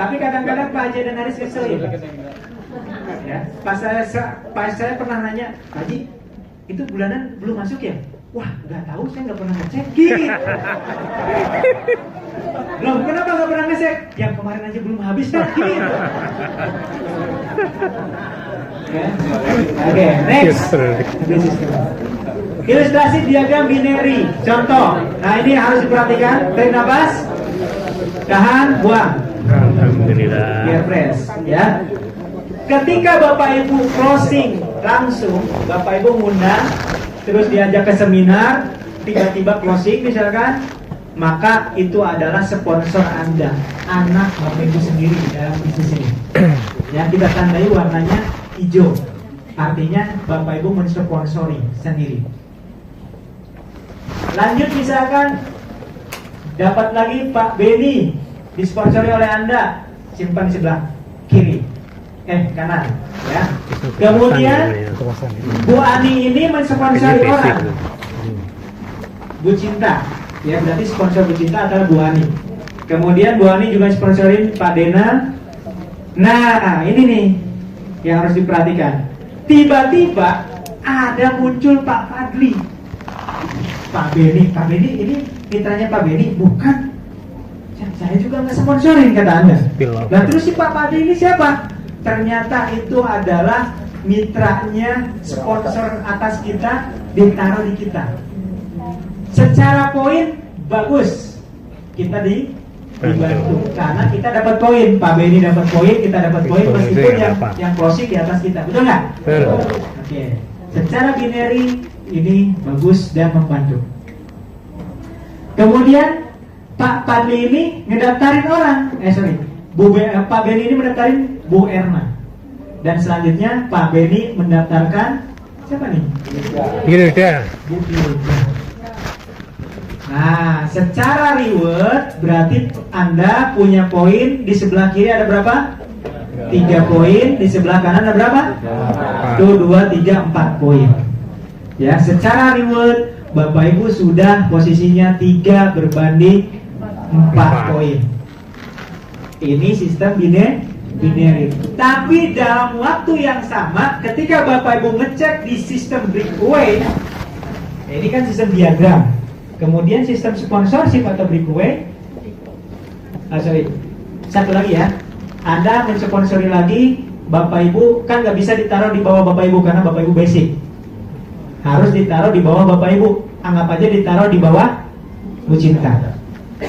Tapi kadang-kadang Pak Haji dan Haris kesel ya. Pas saya pernah nanya, Pak Haji, itu bulanan belum masuk ya? Wah, nggak tahu, saya nggak pernah ngecek. Gitu. Loh, kenapa nggak pernah ngecek? Yang kemarin aja belum habis kan? Gitu. Ya. Oke, next. Ilustrasi diagram binary. Contoh. Nah, ini harus diperhatikan. Tarik nafas. Tahan, buang. Alhamdulillah. Biar fresh, ya. Ketika Bapak Ibu closing langsung, Bapak Ibu ngundang, terus diajak ke seminar, tiba-tiba closing misalkan, maka itu adalah sponsor Anda, anak Bapak Ibu sendiri dalam bisnis ini. Ya, kita tandai warnanya hijau, artinya Bapak Ibu mensponsori sendiri. Lanjut misalkan, dapat lagi Pak Beni, disponsori oleh Anda, simpan di sebelah kiri. Kanan, ya. Kemudian Bu Ani ini mensponsori orang, Bu Cinta, ya, berarti sponsor Bu Cinta adalah Bu Ani. Kemudian Bu Ani juga sponsorin Pak Dena. Nah, ini nih yang harus diperhatikan. Tiba-tiba ada muncul Pak Fadli, Pak Beni ini mitranya Pak Beni, bukan? Saya juga nggak sponsorin, kata Anda. Nah, terus si Pak Fadli ini siapa? Ternyata itu adalah mitranya, sponsor atas kita, ditaruh di kita. Secara poin bagus, kita dibantu karena kita dapat poin. Pak Beni dapat poin, kita dapat poin, meskipun yang closing di atas kita, betul nggak? Oke. Secara binary ini bagus dan membantu. Kemudian Pak Fadli ini ngedaftarin orang, Pak Beni ini mendaftarin Bu Erna. Dan selanjutnya Pak Beni mendaftarkan siapa nih? Hilda. Bu Hilda. Nah, secara reward berarti Anda punya poin di sebelah kiri ada berapa? 3 poin, di sebelah kanan ada berapa? 1, 2, 3, 4 poin. Ya, secara reward Bapak Ibu sudah posisinya 3 berbanding 4 poin. Ini sistem binary. Tapi dalam waktu yang sama, ketika Bapak Ibu ngecek di sistem breakaway, ini kan sistem diagram. Kemudian sistem sponsorship atau breakaway, satu lagi ya. Anda mensponsori lagi, Bapak Ibu kan nggak bisa ditaruh di bawah Bapak Ibu karena Bapak Ibu basic. Harus ditaruh di bawah Bapak Ibu. Anggap aja ditaruh di bawah Bu Cinta.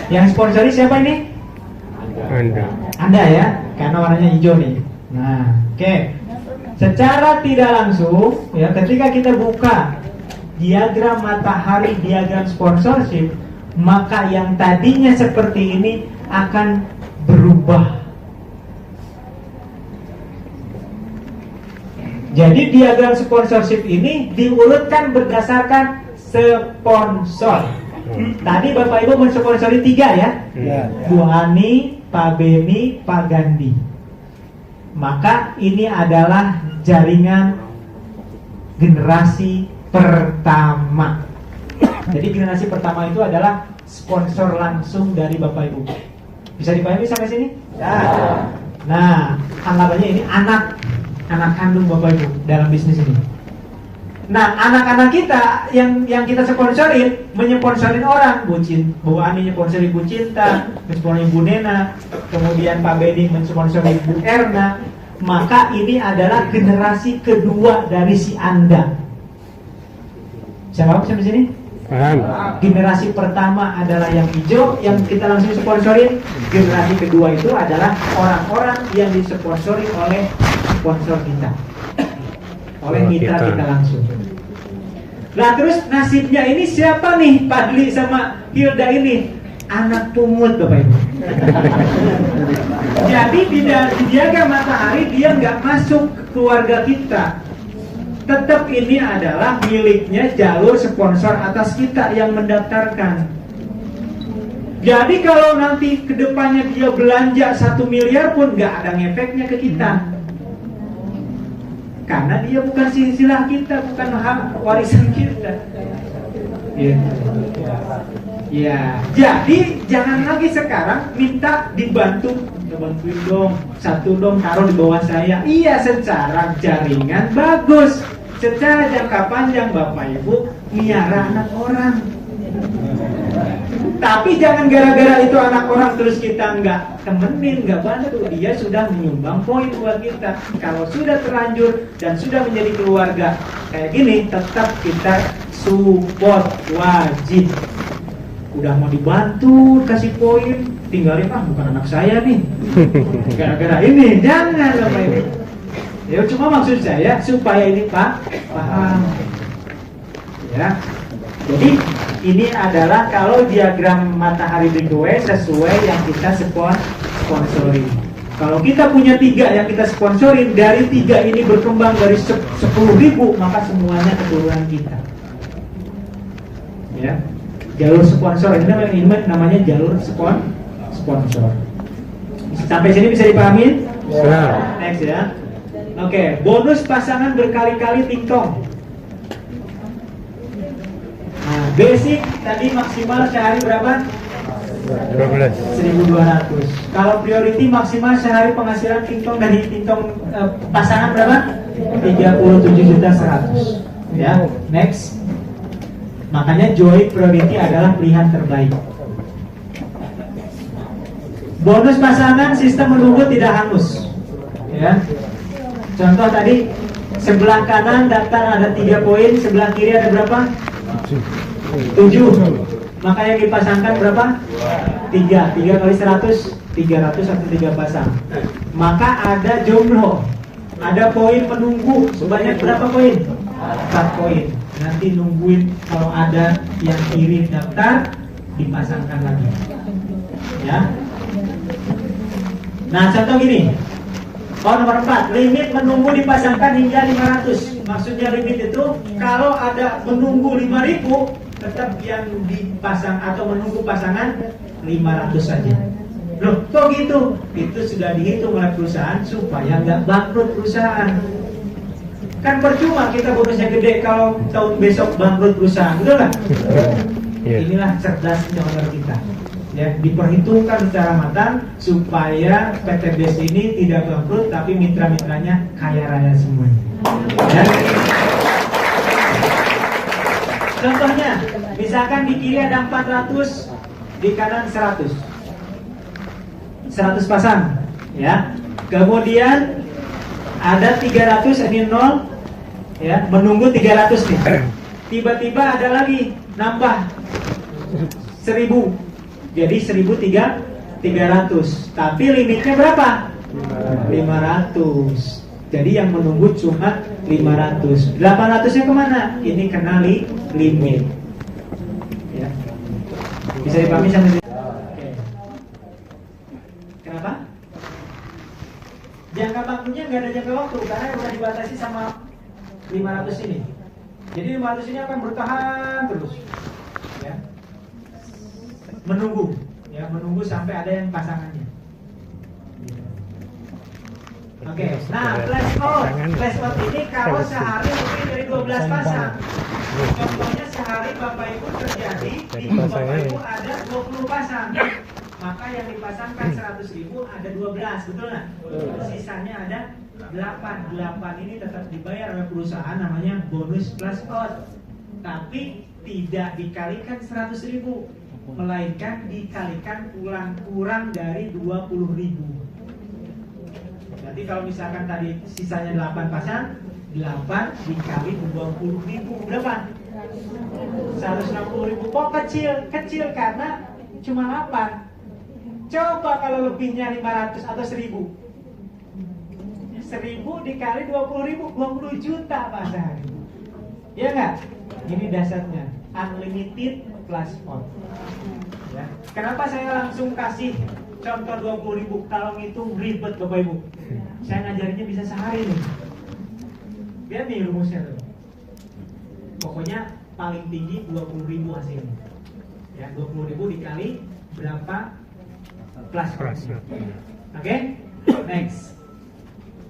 Yang sponsori siapa ini? Anda ya, karena warnanya hijau nih. Nah, oke. Secara tidak langsung, ya, ketika kita buka diagram matahari, diagram sponsorship, maka yang tadinya seperti ini akan berubah. Jadi diagram sponsorship ini diurutkan berdasarkan sponsor. Tadi Bapak Ibu mensponsori 3 ya, Bu Ani, Pak Beni, Pak Gandhi. Maka ini adalah jaringan generasi pertama. Jadi generasi pertama itu adalah sponsor langsung dari Bapak Ibu. Bisa dipahami sampai sini? Nah, anggapannya ini anak kandung Bapak Ibu dalam bisnis ini. Nah, anak-anak kita yang kita sponsorin, menyponsorin orang, Bu Ani nyponsorin Bu Cinta, mensponsori Bu Nena, kemudian Pak Beni mensponsori Bu Erna, maka ini adalah generasi kedua dari si Anda. Bisa paham sampai sini? Paham. Generasi pertama adalah yang hijau, yang kita langsung sponsorin. Generasi kedua itu adalah orang-orang yang disponsori oleh sponsor kita, oleh mitra kita langsung. Nah, terus nasibnya ini siapa nih? Fadli sama Hilda ini anak pungut, Bapak Ibu. Jadi di diagram matahari dia nggak masuk ke keluarga kita. Tetap ini adalah miliknya jalur sponsor atas kita yang mendaftarkan. Jadi kalau nanti kedepannya dia belanja 1 miliar pun nggak ada ngefeknya ke kita. Karena dia bukan silsilah kita, bukan warisan kita. Ya, jadi jangan lagi sekarang minta bantuin dong, 1 dong taruh di bawah saya. Iya, secara jaringan bagus. Secara jangka panjang Bapak Ibu miara anak orang. Tapi jangan gara-gara itu anak orang terus kita nggak temenin, nggak bantu. Dia sudah menyumbang poin buat kita. Kalau sudah terlanjur dan sudah menjadi keluarga kayak gini, tetap kita support, wajib. Udah mau dibantu kasih poin, tinggalin, bukan anak saya nih. Gara-gara ini, jangan sama ini. Ya cuma maksud saya supaya ini paham. Ya. Jadi ini adalah kalau diagram matahari breakaway sesuai yang kita sponsorin. Kalau kita punya 3 yang kita sponsorin, dari 3 ini berkembang dari 10.000, maka semuanya keturunan kita. Ya, jalur sponsor ini namanya jalur sponsor. Sampai sini bisa dipahami? Ya. Next ya. Oke, bonus pasangan berkali-kali tingtong. Nah, basic tadi maksimal sehari berapa? 12. 1.200. Kalau priority maksimal sehari penghasilan tingtong dari tingtong pasangan berapa? 37.100. Ya, next. Makanya joy priority adalah pilihan terbaik. Bonus pasangan sistem menunggu tidak hangus. Ya. Contoh tadi sebelah kanan daftar ada 3 poin, sebelah kiri ada berapa? 7. Maka yang dipasangkan berapa? 3 kali 100, 300 atau 3 pasang. Maka ada jomblo, ada poin menunggu sebanyak berapa poin? 4 poin. Nanti nungguin kalau ada yang kirim daftar dipasangkan lagi. Ya. Nah contoh gini. Nomor 4, limit menunggu dipasangkan hingga 500. Maksudnya limit itu kalau ada menunggu 5.000, tetap yang dipasang atau menunggu pasangan 500 saja. Loh, kok gitu? Itu sudah dihitung oleh perusahaan supaya nggak bangkrut perusahaan. Kan percuma kita bonusnya gede kalau tahun besok bangkrut perusahaan, betul nggak? Inilah cerdasnya owner kita. Ya, diperhitungkan secara matang supaya PT BES ini tidak bangkrut tapi mitra-mitranya kaya raya semuanya. Ya. Contohnya, misalkan di kiri ada 400, di kanan 100. 100 pasang, ya. Kemudian ada 300 ini 0, ya, menunggu 300 nih. Tiba-tiba ada lagi nambah 1000. Jadi 1.300. Tapi limitnya berapa? 500. Jadi yang menunggu cuma 500. 800-nya kemana? Ini kena limit. Ya. Bisa dipahami sampai sini? Oke. Kenapa? Jangka waktunya nggak ada jangka waktu karena udah dibatasi sama 500 ini. Jadi 500 ini akan bertahan terus. Ya. Menunggu, ya, menunggu sampai ada yang pasangannya. Oke, nah flash out ini kalau sehari lebih dari 12 pasang. Contohnya sehari Bapak Ibu terjadi di Bapak Ibu ada 20 pasang. Maka yang dipasangkan 100.000 ada 12, betul nggak? Sisanya ada 8. 8 ini tetap dibayar oleh perusahaan, namanya bonus flash out. Tapi tidak dikalikan 100.000, melainkan dikalikan kurang dari 20.000. Berarti kalau misalkan tadi sisanya 8 pasang, 8 dikali 20.000 berapa? 160.000. Kok kecil karena cuma 8. Coba kalau lebihnya 500 atau 1.000. 1.000 dikali 20.000, 20 juta Pak sehari. Iya nggak? Ini dasarnya unlimited plus on. Ya. Kenapa saya langsung kasih contoh 20.000? Kalau ngitung ribet Bapak Ibu. Saya ngajarinnya bisa sehari nih. Lihat nih rumusnya tuh. Pokoknya paling tinggi 20.000 hasilnya. Ya, 20.000 dikali berapa plus. Oke? Next.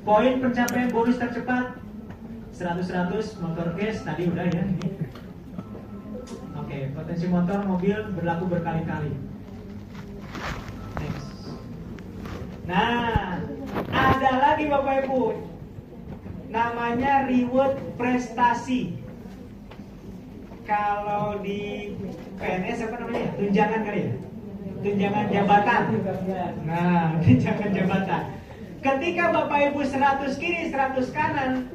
Poin pencapaian bonus tercepat 100-100 motor case tadi udah ya ini. Oke, potensi motor mobil berlaku berkali-kali. Next. Nah, ada lagi Bapak Ibu, namanya reward prestasi. kalau di PNS apa namanya? Tunjangan kali ya? Tunjangan jabatan. Nah, tunjangan jabatan. Ketika Bapak Ibu 100 kiri, 100 kanan,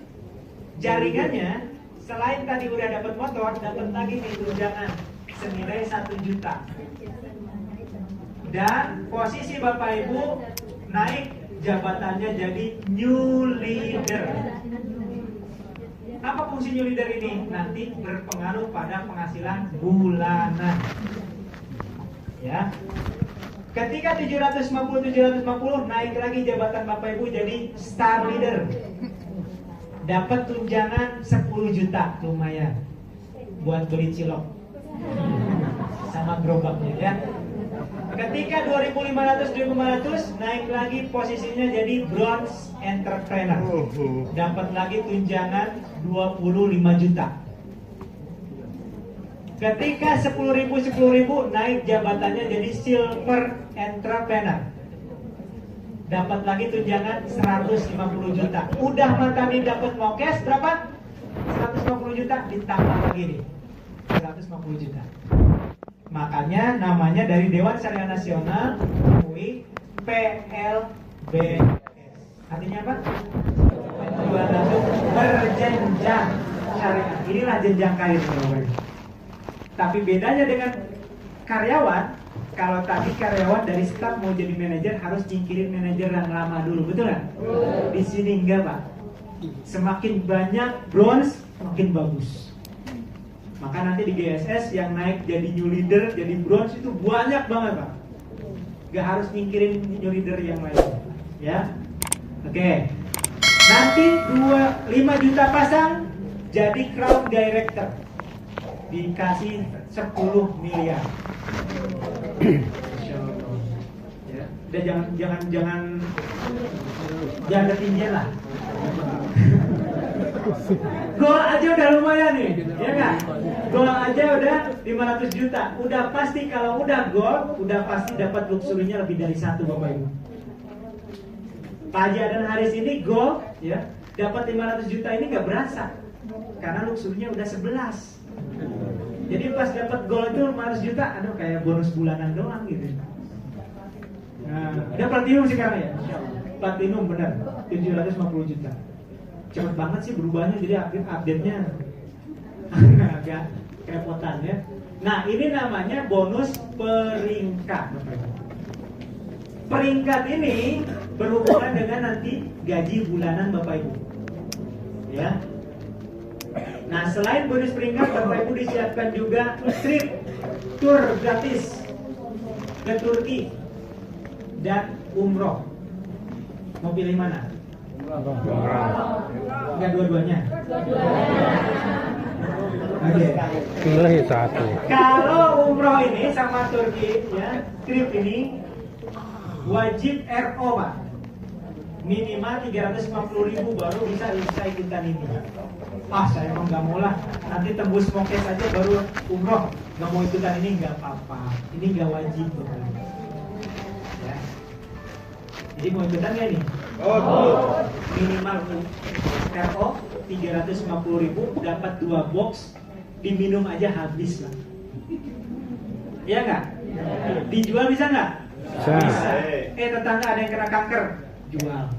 jaringannya selain tadi udah dapat motor, dapat lagi nih tunjangan senilai 1 juta. Dan posisi Bapak Ibu naik jabatannya jadi new leader. Apa fungsi new leader ini? Nanti berpengaruh pada penghasilan bulanan. Ya. Ketika 750 naik lagi jabatan Bapak Ibu jadi star leader. Dapat tunjangan 10 juta, lumayan buat beli cilok sama gerobaknya ya. Ketika 2500 naik lagi posisinya jadi bronze entrepreneur. Dapat lagi tunjangan 25 juta. Ketika 10.000 naik jabatannya jadi silver entrepreneur. Dapat lagi tunjangan 150 juta. Udah mantapin dapat mokes berapa? 150 juta ditambah lagi nih 150 juta. Makanya namanya dari Dewan Syariah Nasional MUI PLBS. Artinya apa? Penjualan langsung berjenjang syariah. Inilah jenjang karir. Tapi bedanya dengan karyawan, kalau tadi karyawan dari staf mau jadi manajer harus nyingkirin manajer yang lama dulu, betul nggak? Di sini enggak, Pak. Semakin banyak bronze, makin bagus. Maka nanti di GSS yang naik jadi new leader, jadi bronze itu banyak banget, Pak. Gak harus nyingkirin new leader yang lain, ya. Oke. Nanti 5 juta pasang jadi crown director. Dikasih 10 miliar. Ya. Dan jangan ada tinggian lah. Gol aja udah lumayan nih, ya kan? Gol aja udah 500 juta. Udah pasti kalau udah gol, udah pasti dapat luxurinya lebih dari 1, Bapak Ibu. Pak Haji Adan Haris ini gol, ya, dapat 500 juta ini nggak berasa, karena luxurinya udah 11. Jadi pas dapat gol itu 500 juta, aduh kayak bonus bulanan doang gitu. Nah, udah platinum sekarang ya? Platinum benar, 750 juta. Cepet banget sih berubahnya, jadi update-nya agak kerepotan ya. Nah, ini namanya bonus peringkat. Peringkat ini berhubungan dengan nanti gaji bulanan Bapak Ibu. Ya. Nah, selain bonus peringkat, Bapak Ibu disiapkan juga trip tour gratis ke Turki dan umroh. Mau pilih mana? Enggak dua-duanya. Oke. Pilih satu. Kalau umroh ini sama Turki ya, trip ini wajib RO, Pak. Minimal 350.000 baru bisa ikutan ini. Saya emang nggak mau lah, nanti tembus mokes aja baru umroh, nggak mau ikutan ini nggak apa-apa, ini nggak wajib ya. Jadi mau ikutan nggak nih? Minimal RO 350.000 dapat 2 box, diminum aja habis lah. Iya nggak? Dijual bisa nggak? Bisa. Tetangga ada yang kena kanker, jual,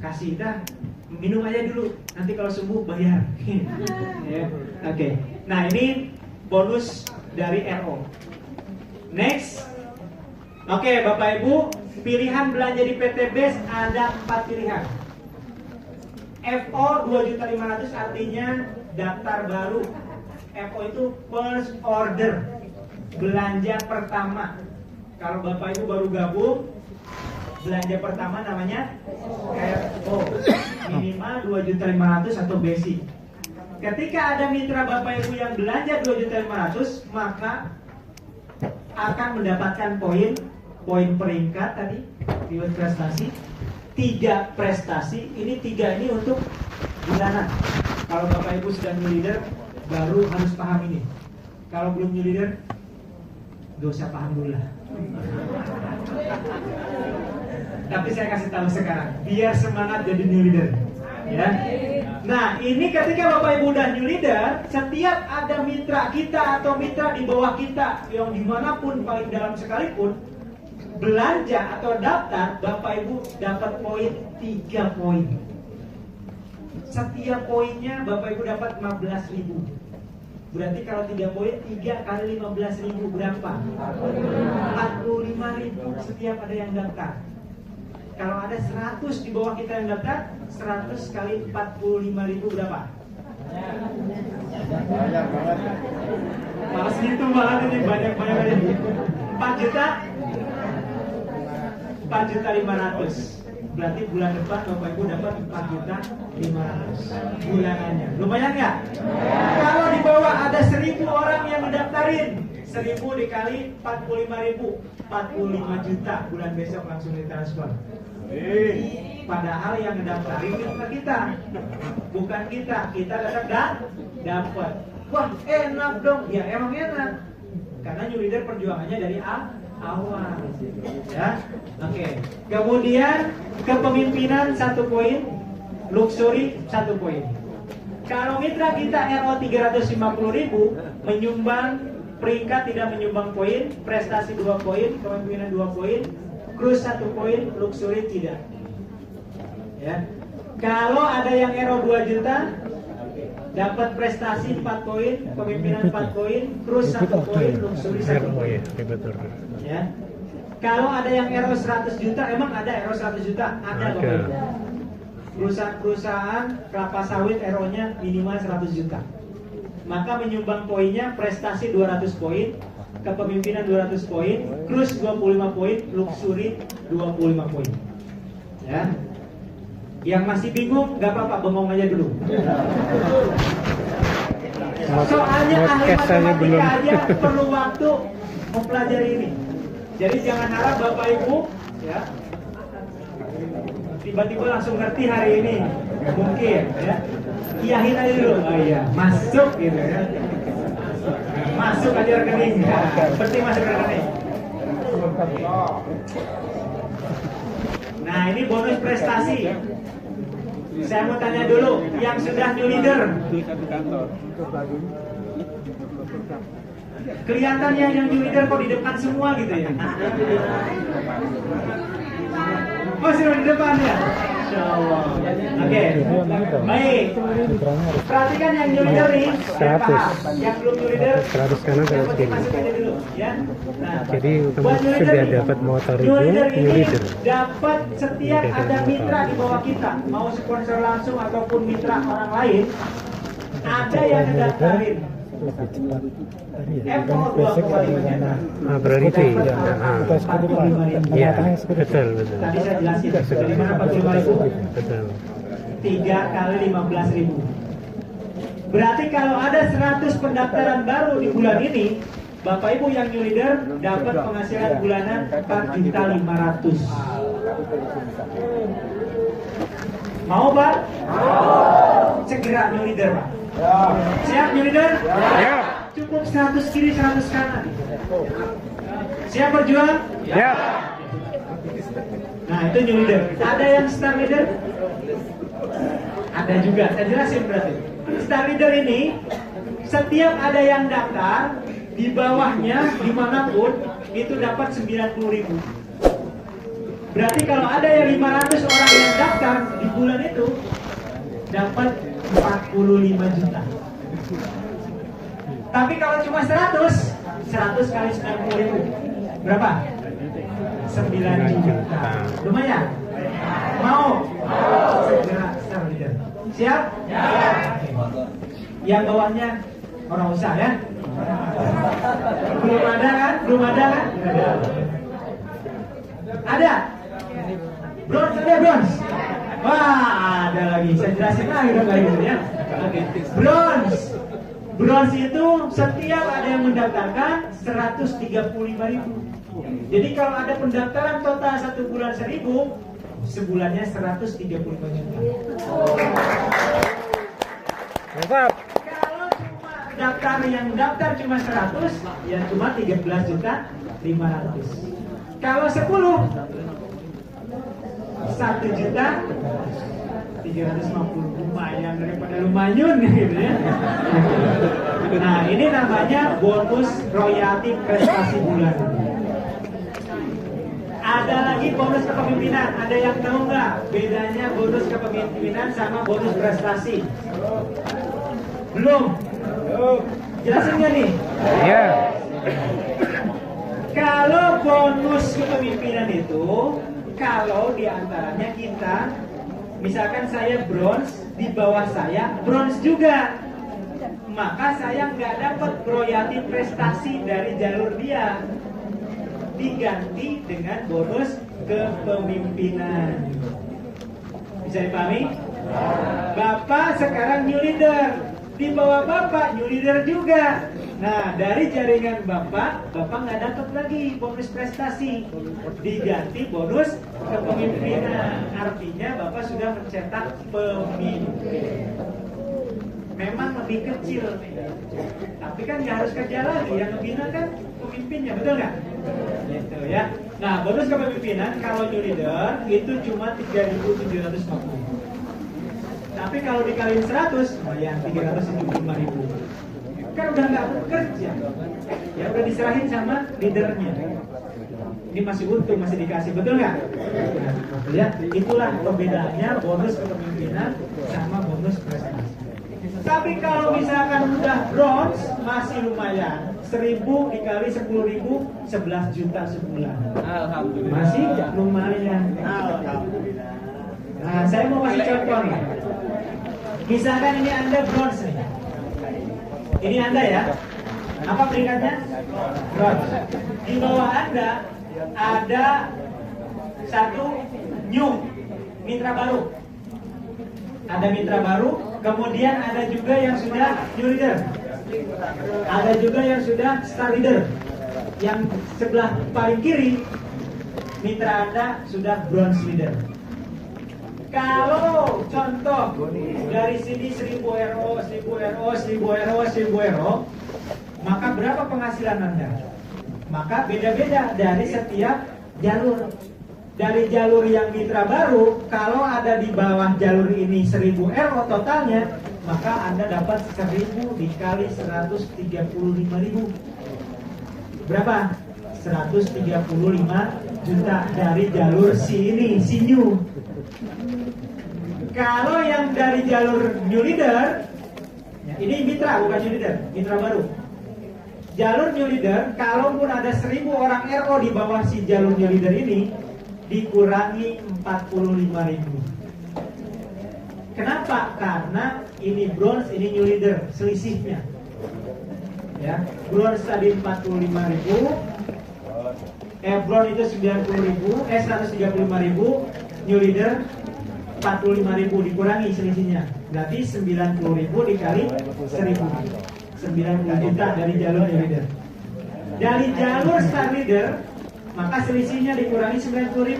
kasih dah. Minum aja dulu, nanti kalau sembuh bayar. Ya. Oke. Nah, ini bonus dari RO. Next. Oke, Bapak Ibu, pilihan belanja di PT BES ada 4 pilihan. FO 2.500.000 artinya daftar baru. FO itu first order, belanja pertama. Kalau Bapak Ibu baru gabung, belanja pertama namanya RO, minimal 2.500.000 atau basic. Ketika ada mitra Bapak Ibu yang belanja 2.500.000, maka akan mendapatkan poin peringkat tadi, reward prestasi, 3 prestasi. Ini 3 ini untuk bulanan. Kalau Bapak Ibu sudah new leader, baru harus paham ini. Kalau belum new leader, gak usah paham dulu lah. Tapi saya kasih tahu sekarang, biar semangat jadi new leader, ya. Nah, ini ketika Bapak Ibu dan new leader, setiap ada mitra kita atau mitra di bawah kita yang dimanapun paling dalam sekalipun belanja atau daftar, Bapak Ibu dapat poin 3 poin. Setiap poinnya Bapak Ibu dapat 15.000. Berarti kalau 3 poin, 3 kali 15.000 berapa? 45.000 setiap ada yang daftar. Kalau ada 100 di bawah kita yang daftar, 100 kali 45.000 berapa? Banyak banget. Malas gitu banget ini, banyak-banyak aja. 4 juta? 4.500.000. Berarti bulan depan Bapak Ibu dapat 4.500.000 bulanannya. Lumayan nggak? Kalau di bawah ada 1.000 orang yang mendaftarin, 1.000 dikali 45.000, 45 juta bulan besok langsung ditransfer. Padahal yang mendaftarin itu kita, bukan kita. Kita dapat. Wah, enak dong. Ya emang enak. Karena new leader perjuangannya dari awal. Ya. Oke. Kemudian kepemimpinan 1 poin, luxury 1 poin. Kalau mitra kita RO 350.000 menyumbang peringkat tidak menyumbang poin, prestasi 2 poin, kepemimpinan 2 poin, cruise 1 poin, luxury tidak. Ya. Kalau ada yang RO 2 juta dapat prestasi 4 poin, kepemimpinan 4 poin, cruise 1 poin, luxury 1 poin. Ya. Kalau ada yang RO 100 juta, emang ada RO 100 juta? Ada Bapak Ibu. Perusahaan kelapa sawit RO-nya minimal 100 juta. Maka menyumbang poinnya prestasi 200 poin, kepemimpinan 200 poin, cruise 25 poin, luxury 25 poin. Ya. Yang masih bingung, gak apa-apa, bengong aja dulu. Soalnya ahli matematika aja perlu waktu mempelajari ini. Jadi jangan harap Bapak Ibu ya tiba-tiba langsung ngerti hari ini. Mungkin ya. Iyahin aja dulu. Oh iya, masuk gitu ya. Masuk aja rekening. Penting masuk rekening. Nah, ini bonus prestasi. Saya mau tanya dulu, yang sudah new leader, kelihatannya yang new leader kok di depan semua gitu ya? Oh, sudah di depan ya? Insya Allah. Oke, baik. Perhatikan yang new leader nih, 100. yang belum new leader 100 kanan yang 100 penting kiri. masuk aja dulu ya. Nah, Jadi buat new leader sudah nih, dapat motor new itu leader new ini leader. dapat setiap ada mitra di bawah kita, mau sponsor langsung ataupun mitra orang lain, ada yang ngedaftarin Lebih cepat. FO 2,5 Priority. Kita eksekutif. Iya, Tengah-tengah eksekutif. betul. Tadi saya jelasin dari mana 45.000, Betul. 3 kali 15.000. Berarti kalau ada 100 pendaftaran baru di bulan ini, Bapak Ibu yang new leader dapat penghasilan bulanan 4.500.000. Mau Pak? Segera new leader Pak. Siap new leader? Ya. Cukup 100 kiri 100 kanan. Siap berjuang? Ya. Nah itu new leader. Ada yang star leader? Ada juga. Saya jelasin berarti. Star leader ini setiap ada yang daftar di bawahnya dimanapun itu dapat 90.000. Berarti kalau ada yang 500 orang yang daftar di bulan itu dapat 45 juta. Tapi kalau cuma 100 kali 90.000 berapa? 9 juta. Lumayan? Mau? Segera star leader. Siap? Yang bawahnya orang usaha ya? Belum ada kan? Ada? Bronze ada bronze? Wah, ada lagi. Saya jelasin lagi dong kali ini ya. Oke. Bronze itu setiap ada yang mendaftarkan 135.000. Jadi kalau ada pendaftaran total 1 bulan 1.000, sebulannya 135 juta. Mantap. Kalau cuma daftar yang daftar cuma 100, ya cuma 13 juta 500. Kalau 10, 1 juta 350 lumayan daripada lumayan gitu ya. Nah, ini namanya bonus royalti prestasi bulan. Ada lagi bonus kepemimpinan. Ada yang tahu nggak bedanya bonus kepemimpinan sama bonus prestasi? Belum? Jelasin nggak nih? Iya. Kalau bonus kepemimpinan itu, kalau diantaranya kita, misalkan saya bronze, di bawah saya bronze juga, maka saya nggak dapat royalti prestasi dari jalur dia, diganti dengan bonus kepemimpinan. Bisa dipahami? Bapak sekarang new leader, di bawah Bapak new leader juga. Nah, dari jaringan Bapak nggak dapat lagi bonus prestasi, diganti bonus kepemimpinan. Artinya Bapak sudah mencetak pemimpin. Memang lebih kecil, tapi kan nggak harus kerja lagi. Yang membina kan pemimpinnya, betul nggak? Gitu ya. Nah, bonus kepemimpinan kalau new leader itu cuma 3.750. Tapi kalau dikaliin 100, lumayan 375.000. Kan udah nggak bekerja, ya udah diserahin sama leadernya. Ini masih untung, masih dikasih, betul nggak? Nah, ya, itulah perbedaannya bonus kepemimpinan sama bonus prestasi. Tapi kalau misalkan udah bronze, masih lumayan. 1.000 dikali 10.000, 11 juta sebulan. Alhamdulillah. Masih lumayan. Alhamdulillah. Nah, saya mau kasih contoh nih. Misalkan ini Anda bronze nih. Ini Anda ya. Apa peringkatnya? Bronze. Di bawah Anda ada satu new mitra baru. Ada mitra baru, kemudian ada juga yang sudah new leader. Ada juga yang sudah star leader. Yang sebelah paling kiri mitra Anda sudah bronze leader. Kalau contoh dari sini 1.000 euro, 1.000 euro, 1.000 euro, 1.000 euro, maka berapa penghasilan Anda? Maka beda-beda dari setiap jalur. Dari jalur yang mitra baru, kalau ada di bawah jalur ini 1.000 euro totalnya, maka Anda dapat 1.000 dikali 135.000. Berapa? 135 juta dari jalur si ini, si new. Kalau yang dari jalur new leader, ini mitra bukan new leader, mitra baru. Jalur new leader, kalaupun ada 1.000 orang RO di bawah si jalur new leader ini, dikurangi 45.000. Kenapa? Karena ini bronze, ini new leader, selisihnya. Ya, bronze tadi 45.000, bronze itu 90.000, 135.000, new leader 45.000 dikurangi selisihnya, berarti 90.000 dikali 1.000, 90 juta dari jalur new leader. Dari jalur star leader, maka selisihnya dikurangi 90.000,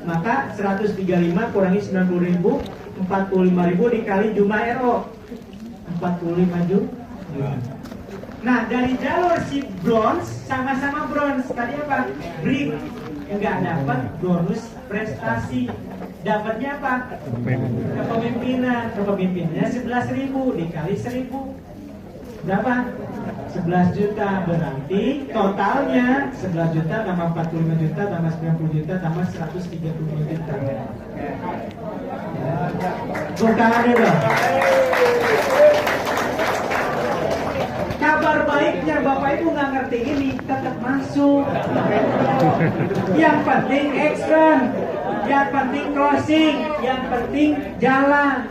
maka 135 kurangi 90.000, 45.000 dikali jumlah RO, 45 juta. Nah, dari jalur si bronze, sama-sama bronze, tadi apa? Break, nggak dapat bonus prestasi. Dapatnya apa? Kepemimpinan. Kepemimpinannya 11.000 dikali 1.000. Berapa? 11 juta. Berarti totalnya 11 juta tambah 45 juta tambah 90 juta tambah 135 juta. Tepuk tangannya dong. Kabar baiknya Bapak Ibu nggak ngerti ini, tetap masuk. Yang penting action, yang penting closing, yang penting jalan.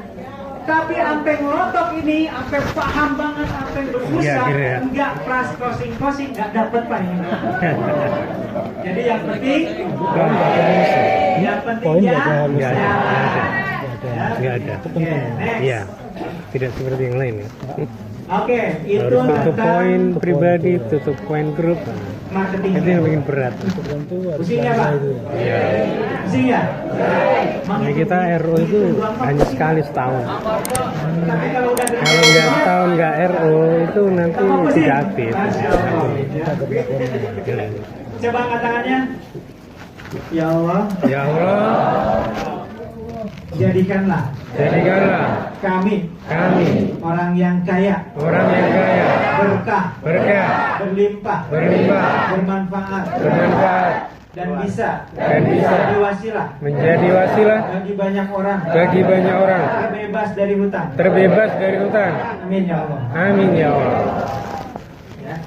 Tapi sampai ngelotok ini, sampai paham banget, sampai berusaha, enggak plus closing, enggak dapat Pak ini. Jadi yang penting jalan. Enggak ada. Iya. Tidak seperti yang lain ya. Oke, itu tutup poin pribadi, tutup poin grup. Marketing. Itu yang bikin berat. Pusing ya Pak? Iya. Pusing ya? Nah, kita RO itu hanya sekali setahun. Tapi kalau nggak setahun nggak RO itu nanti tidak aktif. Coba angkat tangannya. Ya Allah. Ya Allah. Jadikanlah kami orang yang kaya, berkah, berlimpah, bermanfaat, dan bisa menjadi wasilah bagi banyak orang terbebas dari hutang. Amin ya Allah.